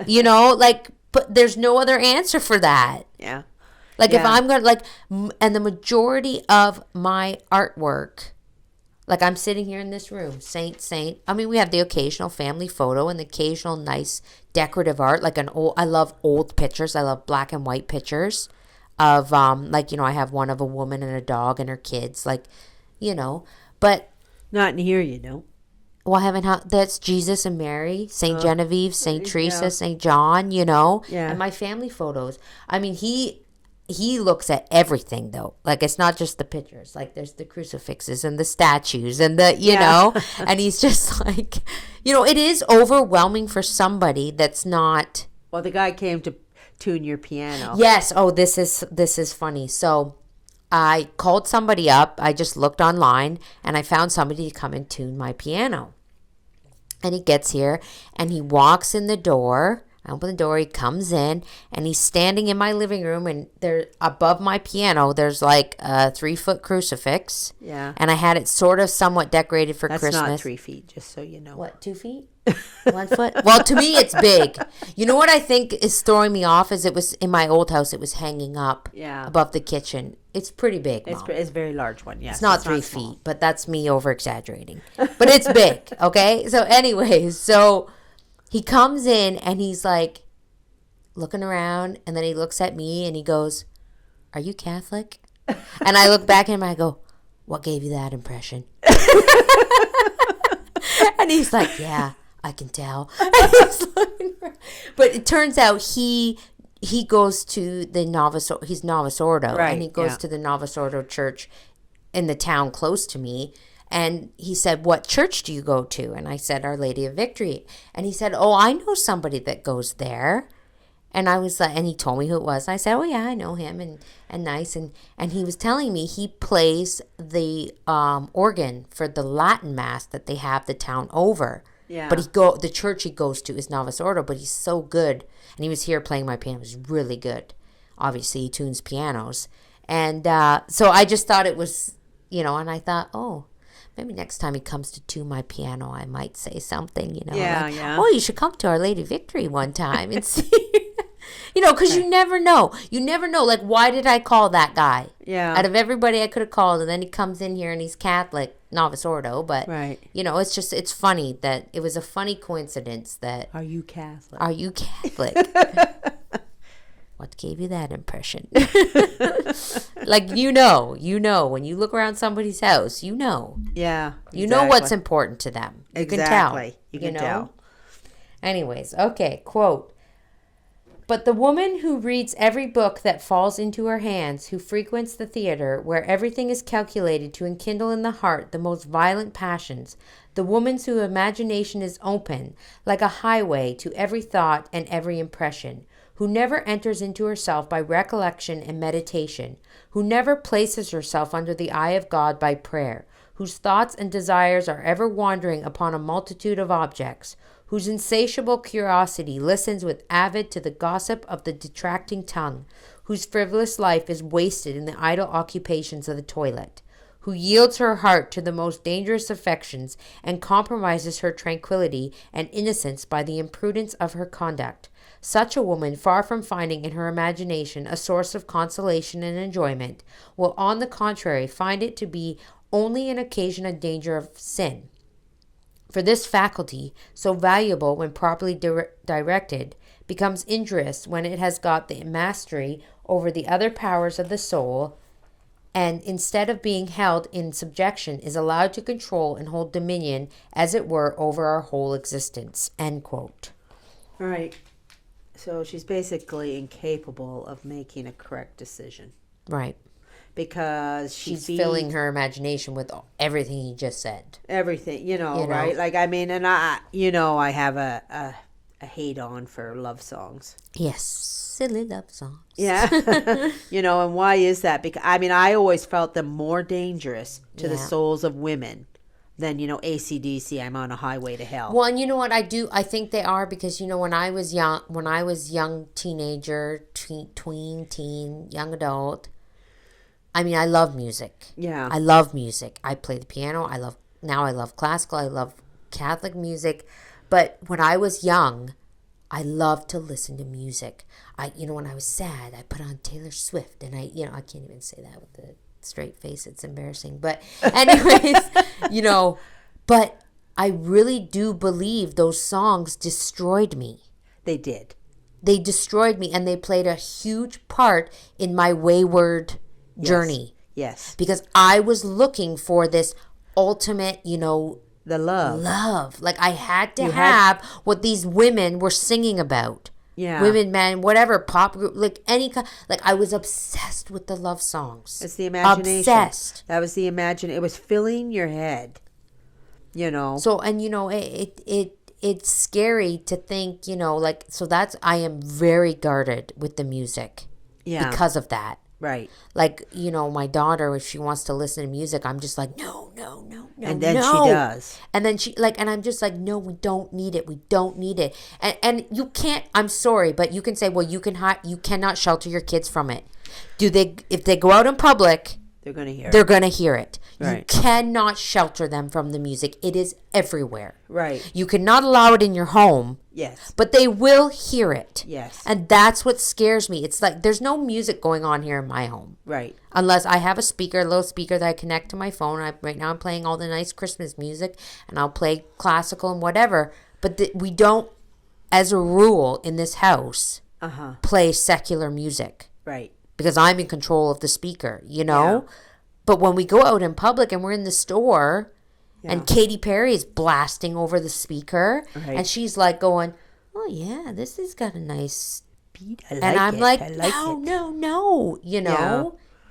You know, like, but there's no other answer for that. Yeah. Like, if I'm going to, like, and the majority of my artwork, like, I'm sitting here in this room, saint. I mean, we have the occasional family photo and the occasional nice decorative art, like I love old pictures. I love black and white pictures of, like, you know, I have one of a woman and a dog and her kids, like, you know, but. Not in here, you know. Well, that's Jesus and Mary, Saint Genevieve, Saint Teresa, Saint John, you know, and my family photos. I mean, he looks at everything though. Like, it's not just the pictures. Like, there's the crucifixes and the statues and the, you know, and he's just like, you know, it is overwhelming for somebody that's not. Well, the guy came to tune your piano. Yes. Oh, this is funny. So I called somebody up. I just looked online and I found somebody to come and tune my piano. And he gets here and he walks in the door. I open the door, he comes in, and he's standing in my living room, and there above my piano, there's like a 3-foot crucifix. Yeah. And I had it sort of somewhat decorated for Christmas. That's not 3 feet, just so you know. What, 2 feet? 1 foot? Well, to me, it's big. You know what I think is throwing me off is it was in my old house, it was hanging up above the kitchen. It's pretty big, Mom. It's a very large one, yes. It's not 3 feet, but that's me over-exaggerating. But it's big, okay? So anyways, he comes in and he's like looking around, and then he looks at me and he goes, "Are you Catholic?" And I look back at him and I go, "What gave you that impression?" And he's like, "Yeah, I can tell." But it turns out he goes to the he's Novice Ordo, and he goes to the Novice Ordo church in the town close to me. And he said, what church do you go to? And I said, Our Lady of Victory. And he said, oh, I know somebody that goes there. And I was like, and he told me who it was. And I said, oh yeah, I know him, and nice. And he was telling me he plays the organ for the Latin mass that they have the town over. Yeah. But the church he goes to is Novice Ordo, but he's so good. And he was here playing my piano. He was really good. Obviously, he tunes pianos. And so I just thought it was, and I thought, oh, maybe next time he comes to tune my piano, I might say something, Yeah, like, yeah. oh, you should come to Our Lady Victory one time and see. Because you never know. You never know. Like, why did I call that guy? Yeah. Out of everybody I could have called, and then he comes in here and he's Catholic, Novice Ordo. But, Right. it's funny that it was a funny coincidence that. Are you Catholic? Are you Catholic? What gave you that impression? Like, when you look around somebody's house, Yeah. You Exactly. know what's important to them. You Exactly. can tell. You can tell. Anyways, okay, quote. But the woman who reads every book that falls into her hands, who frequents the theater, where everything is calculated to enkindle in the heart the most violent passions, the woman whose imagination is open, like a highway to every thought and every impression, who never enters into herself by recollection and meditation, who never places herself under the eye of God by prayer, whose thoughts and desires are ever wandering upon a multitude of objects, whose insatiable curiosity listens with avid to the gossip of the detracting tongue, whose frivolous life is wasted in the idle occupations of the toilet, who yields her heart to the most dangerous affections and compromises her tranquillity and innocence by the imprudence of her conduct. Such a woman, far from finding in her imagination a source of consolation and enjoyment, will on the contrary find it to be only an occasion of danger of sin. For this faculty, so valuable when properly directed, becomes injurious when it has got the mastery over the other powers of the soul, and instead of being held in subjection, is allowed to control and hold dominion, as it were, over our whole existence. End quote. Right. So she's basically incapable of making a correct decision. Right. Because she's filling her imagination with everything he just said. Everything, right? Like, I mean, and I have a hate on for love songs. Yes, silly love songs. Yeah. And why is that? Because, I mean, I always felt them more dangerous to the souls of women than, AC/DC, I'm on a highway to hell. Well, and you know what I think they are, because, when I was young teenager, teen, young adult, I mean, I love music. Yeah. I love music. I play the piano. I love classical. I love Catholic music. But when I was young, I loved to listen to music. When I was sad, I put on Taylor Swift, and I can't even say that with a straight face. It's embarrassing. But anyways, but I really do believe those songs destroyed me. They did. They destroyed me, and they played a huge part in my wayward journey. Yes. Because I was looking for this ultimate, the love. Like, I had to have what these women were singing about. Yeah. Women, men, whatever, pop group, like any kind. Like, I was obsessed with the love songs. It's the imagination. Obsessed. That was the imagination. It was filling your head. So, and it's scary to think, so I am very guarded with the music. Yeah. Because of that. Right. Like, my daughter, if she wants to listen to music, I'm just like, no. And then she does. And then and I'm just like, no, we don't need it. We don't need it. And you can't, I'm sorry, but you can say, well, you cannot shelter your kids from it. If they go out in public, they're going to hear it. Right. You cannot shelter them from the music. It is everywhere. Right. You cannot allow it in your home. Yes. But they will hear it. Yes. And that's what scares me. It's like there's no music going on here in my home. Right. Unless I have a little speaker that I connect to my phone. Right now I'm playing all the nice Christmas music, and I'll play classical and whatever. But we don't, as a rule in this house, play secular music. Right. Because I'm in control of the speaker, Yeah. But when we go out in public and we're in the store, and Katy Perry is blasting over the speaker, and she's like going, oh yeah, this has got a nice beat. I'm like, no.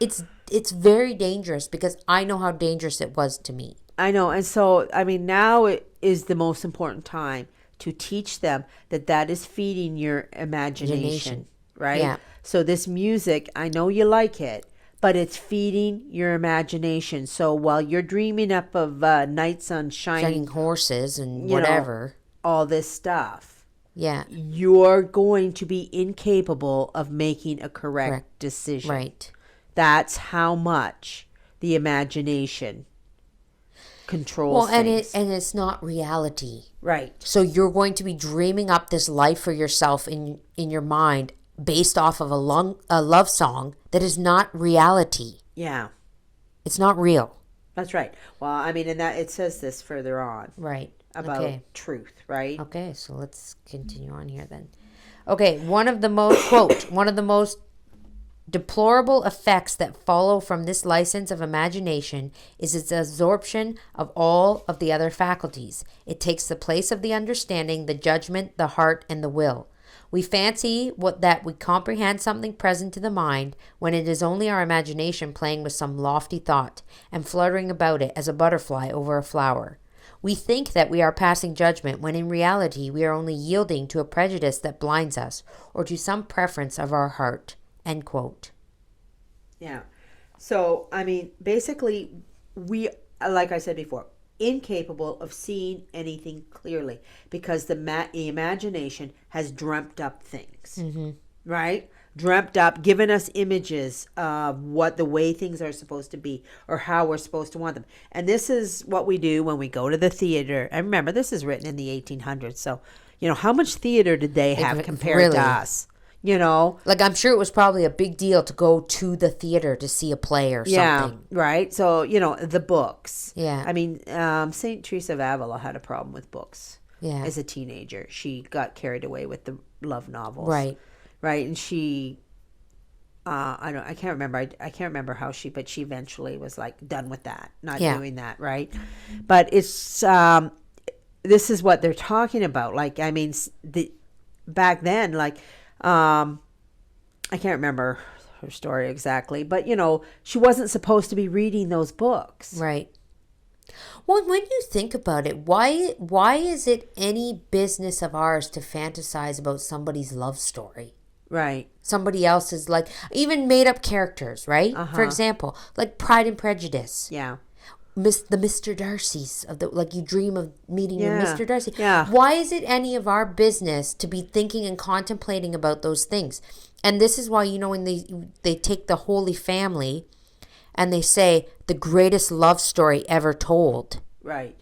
It's very dangerous, because I know how dangerous it was to me. I know. And so, I mean, now it is the most important time to teach them that that is feeding your imagination, right? Yeah. So this music, I know you like it, but it's feeding your imagination. So while you're dreaming up of nights on Shining horses and you know, whatever. all this stuff, Yeah. you're going to be incapable of making a correct decision. Right. That's how much the imagination controls things. And it's not reality. Right. So you're going to be dreaming up this life for yourself in your mind based off of a love song that is not reality. Yeah. It's not real. That's right. Well, I mean, and that it says this further on. Right. About truth, right? Okay, so let's continue on here then. Okay, one of the most deplorable effects that follow from this license of imagination is its absorption of all of the other faculties. It takes the place of the understanding, the judgment, the heart, and the will. We fancy that we comprehend something present to the mind when it is only our imagination playing with some lofty thought and fluttering about it as a butterfly over a flower. We think that we are passing judgment when in reality we are only yielding to a prejudice that blinds us or to some preference of our heart. End quote. Yeah. So, I mean, basically, we, like I said before, incapable of seeing anything clearly because the imagination has dreamt up things, right? Dreamt up, given us images of what the way things are supposed to be or how we're supposed to want them. And this is what we do when we go to the theater. And remember, this is written in the 1800s. So, how much theater did they have compared to us? Like, I'm sure it was probably a big deal to go to the theater to see a play or something. Yeah, right. So, the books. Yeah. I mean, St. Teresa of Avila had a problem with books. Yeah. As a teenager. She got carried away with the love novels. Right. Right. And she, I can't remember how but she eventually was like done with that, not doing that. Right. But it's, this is what they're talking about. Like, I mean, back then, like, I can't remember her story exactly, but she wasn't supposed to be reading those books. Right. Well, when you think about it, why is it any business of ours to fantasize about somebody's love story? Right. Somebody else's, like, even made up characters, right? For example, like Pride and Prejudice. Yeah. The Mr. Darcys of the, like, you dream of meeting your Mr. Darcy. Yeah. Why is it any of our business to be thinking and contemplating about those things? And this is why, when they take the Holy Family and they say the greatest love story ever told. Right.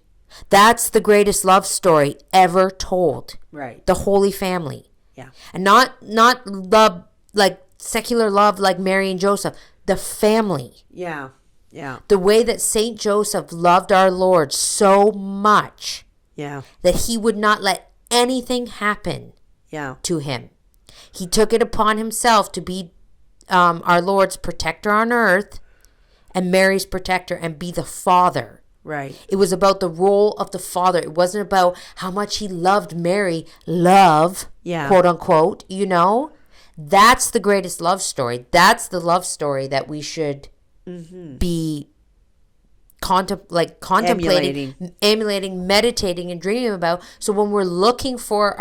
That's the greatest love story ever told. Right. The Holy Family. Yeah. And not love, like secular love like Mary and Joseph. The family. Yeah. Yeah. The way that Saint Joseph loved our Lord so much. Yeah. That he would not let anything happen. Yeah. To him. He took it upon himself to be our Lord's protector on earth and Mary's protector and be the father. Right. It was about the role of the father. It wasn't about how much he loved Mary. Love, quote unquote, That's the greatest love story. That's the love story that we should be contemplating, emulating, meditating, and dreaming about. So when we're looking for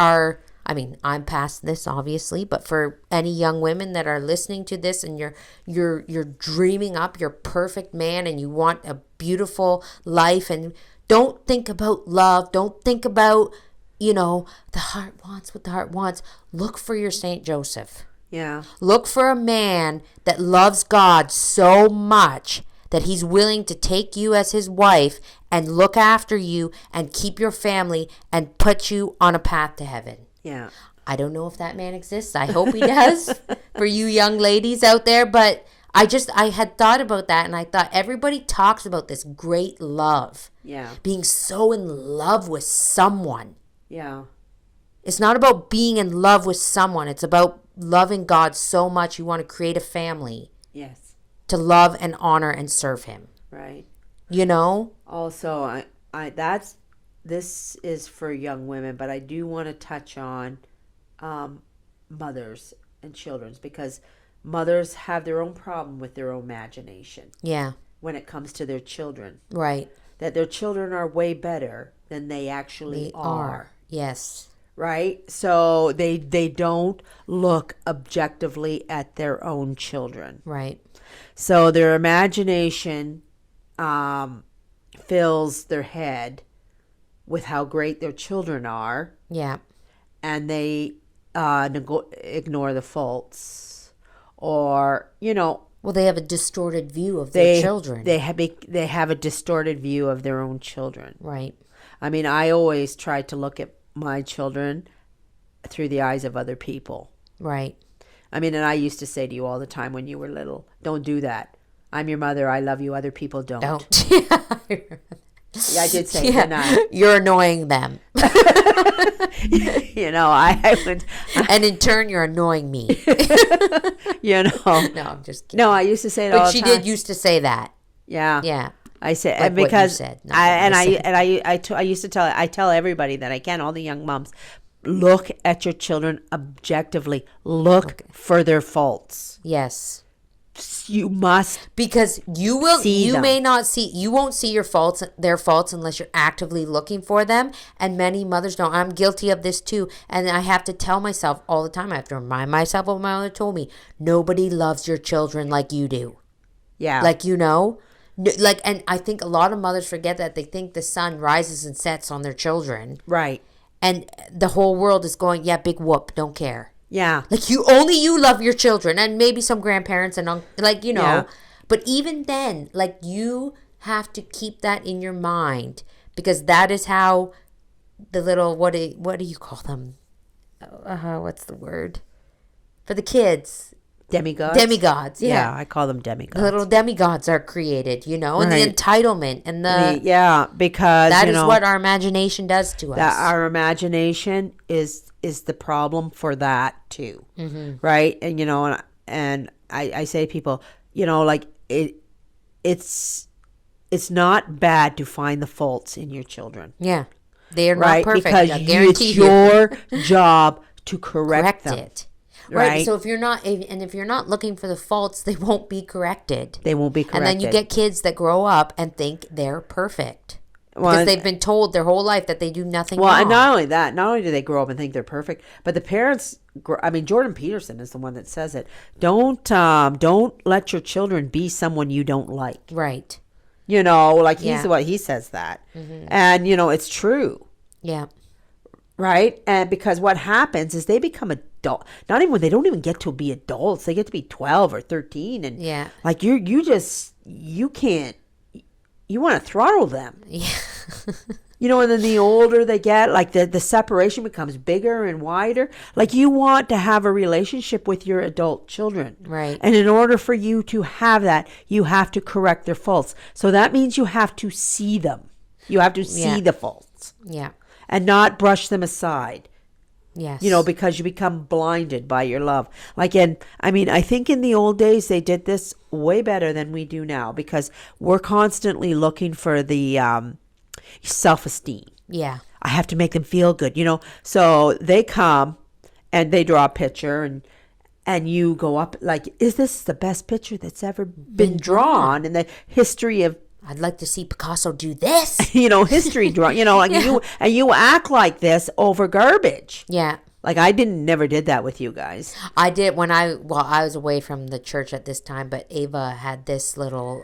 I'm past this obviously, but for any young women that are listening to this and you're dreaming up your perfect man and you want a beautiful life, and don't think about love, don't think about, the heart wants what the heart wants. Look for your Saint Joseph. Yeah. Look for a man that loves God so much that he's willing to take you as his wife and look after you and keep your family and put you on a path to heaven. Yeah. I don't know if that man exists. I hope he does for you young ladies out there. But I had thought about that, and I thought everybody talks about this great love. Yeah. Being so in love with someone. Yeah. It's not about being in love with someone. It's about loving God so much you want to create a family. Yes. To love and honor and serve him. Right. Also, this is for young women, but I do want to touch on mothers and children, because mothers have their own problem with their own imagination. Yeah. When it comes to their children. Right. that their children are way better than they actually are. Yes. Right? So they don't look objectively at their own children. Right. So their imagination fills their head with how great their children are. Yeah. And they ignore the faults, or well, they have a distorted view of their children. They have a distorted view of their own children. Right. I mean, I always try to look at my children through the eyes of other people. Right. I mean, and I used to say to you all the time when you were little, don't do that. I'm your mother. I love you. Other people don't. Don't. Yeah, I did say, didn't I? You're annoying them. I would. And in turn, you're annoying me. No, I'm just kidding. No, I used to say it all the time. But she did used to say that. Yeah. Yeah. I say like because what you said, I used to tell everybody that I can, all the young moms, look at your children objectively. Look for their faults. Yes. You must, because you won't see their faults unless you're actively looking for them, and many mothers don't. I'm guilty of this too, and I have to tell myself all the time. I have to remind myself what my mother told me. Nobody loves your children like you do. Yeah. And I think a lot of mothers forget that. They think the sun rises and sets on their children. Right. And the whole world is going, yeah, big whoop, don't care. Yeah. Like you love your children, and maybe some grandparents and Yeah. But even then, you have to keep that in your mind, because that is how the little, what do you call them? What's the word for the kids? Demigods. Yeah. I call them demigods. The little demigods are created, and the entitlement and because that is what our imagination does to us. That our imagination is the problem for that too. Mm-hmm. Right? And I say to people, it's not bad to find the faults in your children. Yeah. They are right? not perfect. Because it's your job to correct them. It. Right. So if you're not looking for the faults, they won't be corrected. They won't be corrected. And then you get kids that grow up and think they're perfect. Because they've been told their whole life that they do nothing wrong. And not only do they grow up and think they're perfect, but the parents, Jordan Peterson is the one that says it. Don't let your children be someone you don't like. Right. He's the one, he says that. Mm-hmm. And, it's true. Yeah. Right? And because what happens is they become adult. Not even when they don't even get to be adults. They get to be 12 or 13. And you can't, you want to throttle them. Yeah. And then the older they get, the separation becomes bigger and wider. You want to have a relationship with your adult children. Right. And in order for you to have that, you have to correct their faults. So that means you have to see them. You have to see the faults. Yeah. And not brush them aside. Yes. Because you become blinded by your love. I think in the old days they did this way better than we do now, because we're constantly looking for the self-esteem. Yeah. I have to make them feel good, So they come and they draw a picture, and you go up is this the best picture that's ever been drawn in the history of, I'd like to see Picasso do this. History drawing, you act like this over garbage. Yeah. I never did that with you guys. I did when I was away from the church at this time, but Ava had this little,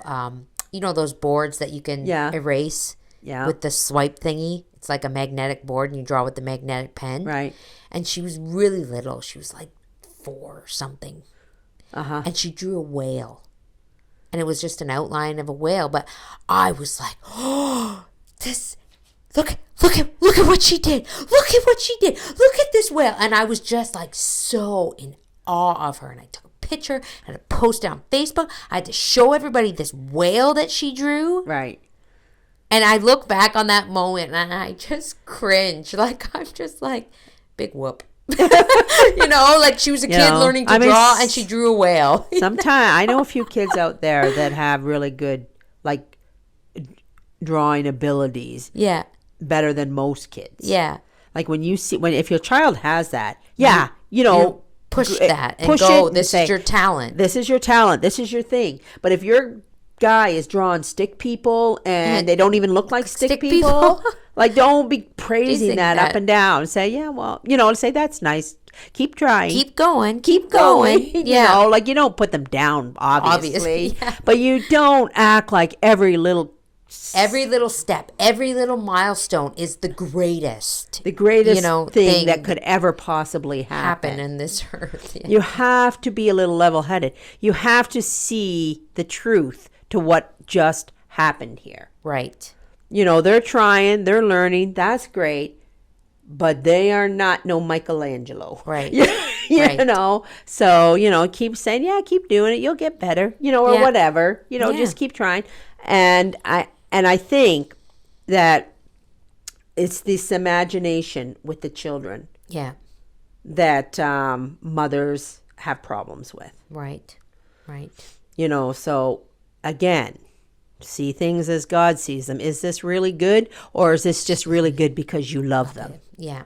those boards that you can erase with the swipe thingy. It's like a magnetic board, and you draw with the magnetic pen. Right. And she was really little. She was 4 or something. Uh-huh. And she drew a whale. And it was just an outline of a whale, but I was like, "Oh, this! Look at what she did! Look at what she did! Look at this whale!" And I was just so in awe of her. And I took a picture and I posted it on Facebook. I had to show everybody this whale that she drew. Right. And I look back on that moment and I just cringe. I'm just big whoop. She was a kid learning to draw, and she drew a whale. Sometimes I know a few kids out there that have really good drawing abilities. Yeah. Better than most kids. Yeah. If your child has that, you push that and go, this is your talent. This is your talent. This is your thing. But if you're guy is drawing stick people and they don't even look like stick people. people. Like, don't be praising that that. up and down. Say, yeah, well, say that's nice. Keep trying. Keep going. Keep going. Yeah. Like, you don't put them down, obviously. Yeah. But you don't act like every little step, every little milestone is the greatest. The greatest thing that could ever possibly happen in this earth. Yeah. You have to be a little level-headed. You have to see the truth to what just happened here. Right. They're trying, they're learning, that's great, but they are not no Michelangelo. Right. So, keep saying, yeah, keep doing it, you'll get better, or whatever, just keep trying. And I think that it's this imagination with the children. Yeah. That mothers have problems with. Right. So again, see things as God sees them. Is this really good, or is this just really good because you love them? Yeah.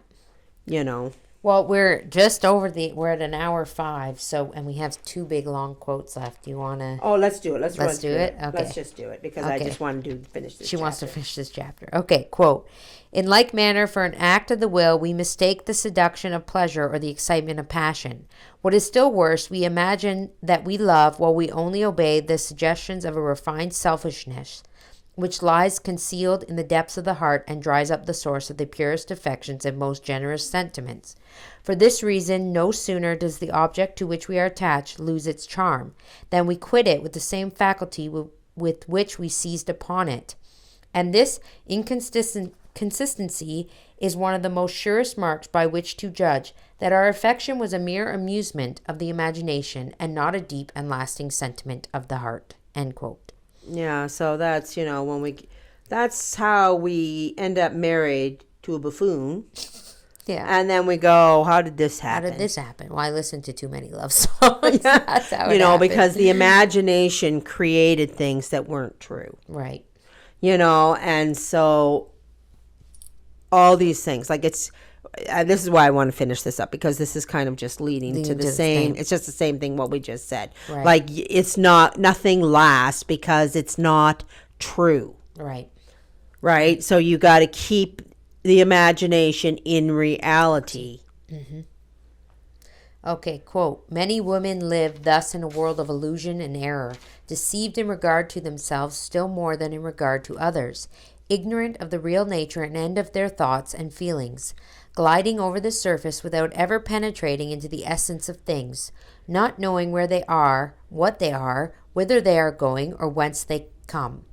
Well, we're just over we're at an hour 5, and we have 2 big long quotes left. Do you want to? Oh, let's do it. Let's do it. Okay. Let's just do it because I just wanted to finish this. She wants to finish this chapter. Okay, quote. In like manner, for an act of the will, we mistake the seduction of pleasure or the excitement of passion. What is still worse, we imagine that we love while we only obey the suggestions of a refined selfishness, which lies concealed in the depths of the heart and dries up the source of the purest affections and most generous sentiments. For this reason, no sooner does the object to which we are attached lose its charm than we quit it with the same faculty with which we seized upon it. And this consistency is one of the most surest marks by which to judge that our affection was a mere amusement of the imagination and not a deep and lasting sentiment of the heart. End quote. Yeah, so that's, that's how we end up married to a buffoon. Yeah. And then we go, how did this happen? Well, I listened to too many love songs. That's how it happened. Because the imagination created things that weren't true. Right. And so all these things, like this is why I want to finish this up, because this is kind of just leading to the same. It's just the same thing what we just said. Right. Like, it's nothing lasts because it's not true. Right. So you got to keep the imagination in reality. Mm-hmm. Okay, quote. Many women live thus in a world of illusion and error, deceived in regard to themselves still more than in regard to others, ignorant of the real nature and end of their thoughts and feelings, gliding over the surface without ever penetrating into the essence of things, not knowing where they are, what they are, whither they are going, or whence they come,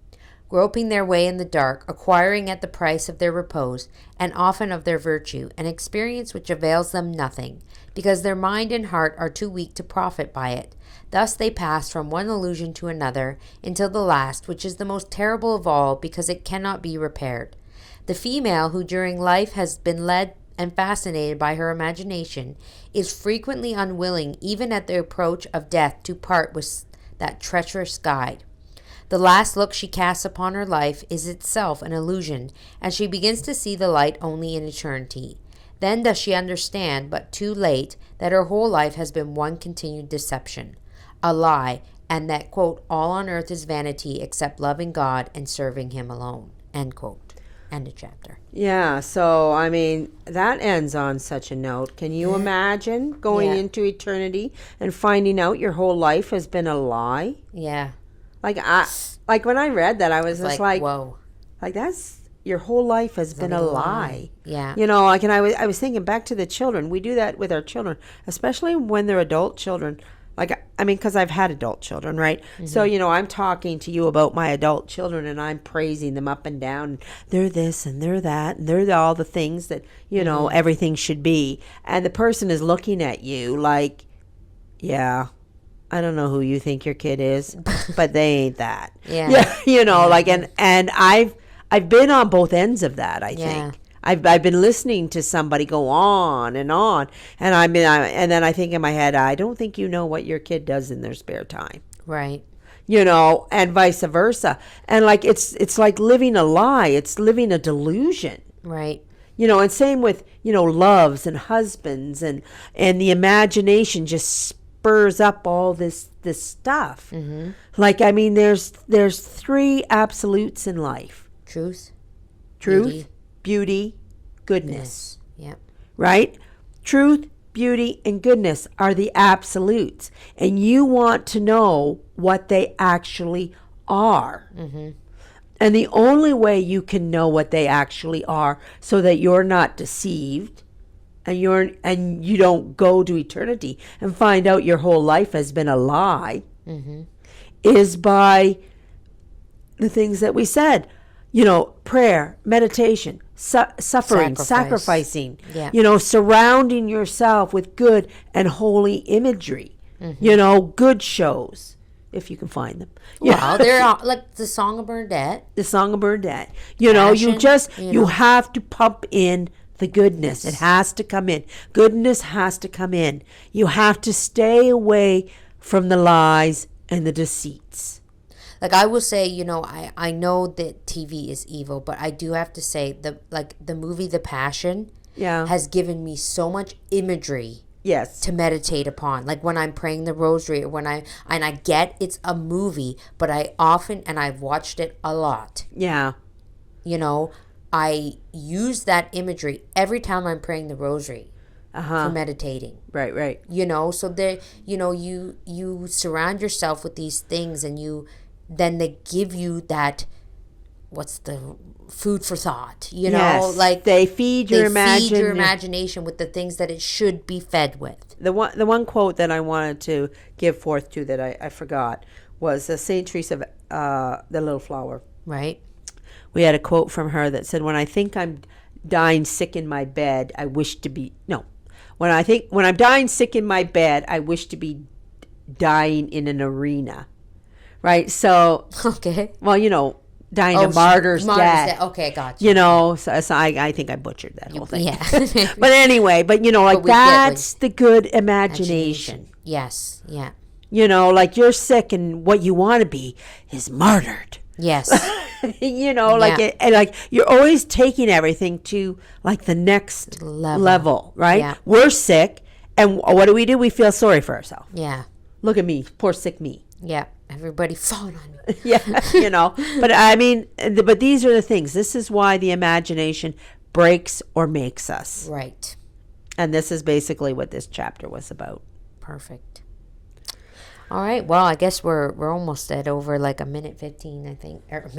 groping their way in the dark, acquiring at the price of their repose, and often of their virtue, an experience which avails them nothing, because their mind and heart are too weak to profit by it. Thus they pass from one illusion to another, until the last, which is the most terrible of all, because it cannot be repaired. The female who during life has been led and fascinated by her imagination is frequently unwilling, even at the approach of death, to part with that treacherous guide. The last look she casts upon her life is itself an illusion, and she begins to see the light only in eternity. Then does she understand, but too late, that her whole life has been one continued deception, a lie, and that, quote, all on earth is vanity except loving God and serving Him alone, end quote. End of chapter. Yeah, so, I mean, that ends on such a note. Can you imagine going into eternity and finding out your whole life has been a lie? Yeah. Like when I read that, I was just like, whoa. Like, that's, your whole life has been a lie. Yeah. And I was thinking back to the children. We do that with our children, especially when they're adult children. Because I've had adult children, right? Mm-hmm. So, I'm talking to you about my adult children and I'm praising them up and down. They're this and they're that and they're all the things that, everything should be. And the person is looking at you like, yeah, I don't know who you think your kid is, but they ain't that. Yeah. And I've been on both ends of that, I think. I've been listening to somebody go on, and then I think in my head, I don't think you know what your kid does in their spare time. Right. And vice versa. And it's like living a lie. It's living a delusion. Right. And same with, loves and husbands and the imagination just spurs up all this stuff. Like, I mean, there's three absolutes in life: Truth, beauty, goodness. Yep. Right? Truth, beauty, and goodness are the absolutes, and you want to know what they actually are. And the only way you can know what they actually are, so that you're not deceived, and you don't go to eternity and find out your whole life has been a lie, is by the things that we said. Prayer, meditation, suffering, sacrificing, surrounding yourself with good and holy imagery, good shows, if you can find them. Well, they're all, like the Song of Bernadette. The Song of Bernadette. Passion, You have to pump in the goodness. It has to come in. Goodness has to come in. You have to stay away from the lies and the deceits. Like, I will say, I know that TV is evil, but I do have to say the movie The Passion has given me so much imagery to meditate upon. Like, when I'm praying the rosary, or I get it's a movie, but I've watched it a lot. Yeah. I use that imagery every time I'm praying the rosary for meditating. Right. So there, you surround yourself with these things, and then they give you that, what's the food for thought, Yes. like they feed your imagination with the things that it should be fed with. The one quote that I wanted to give forth to that I forgot was Saint Teresa of the Little Flower. Right. We had a quote from her that said, "When I think I'm dying sick in my bed, I wish to be when I'm dying sick in my bed, I wish to be dying in an arena." Right? So, okay. Well, dying a martyr's death. Okay, gotcha. So I think I butchered that whole thing. Yeah. But anyway, that's the good imagination. Yes. Yeah. Like, you're sick, and what you want to be is martyred. Yes. Like you're always taking everything to like the next level, right? Yeah. We're sick, and what do? We feel sorry for ourselves. Yeah. Look at me, poor sick me. Yeah. Everybody falling on me. Yeah, But I mean, but these are the things. This is why the imagination breaks or makes us. Right. And this is basically what this chapter was about. Perfect. All right. Well, I guess we're almost at over like a minute 15, I think, or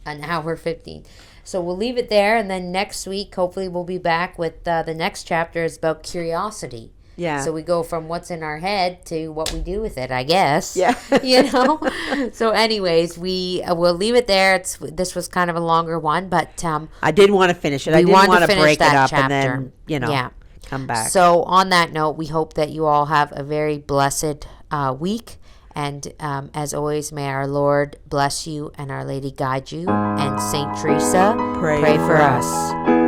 an hour 15. So we'll leave it there, and then next week, hopefully, we'll be back with the next chapter is about curiosity. Yeah. So we go from what's in our head to what we do with it, I guess. Yeah. So anyways, we'll leave it there. This was kind of a longer one, but I did want to finish it. I didn't want to break it up chapter. And then, come back. So on that note, we hope that you all have a very blessed week. And as always, may our Lord bless you and Our Lady guide you. And Saint Teresa, pray for us.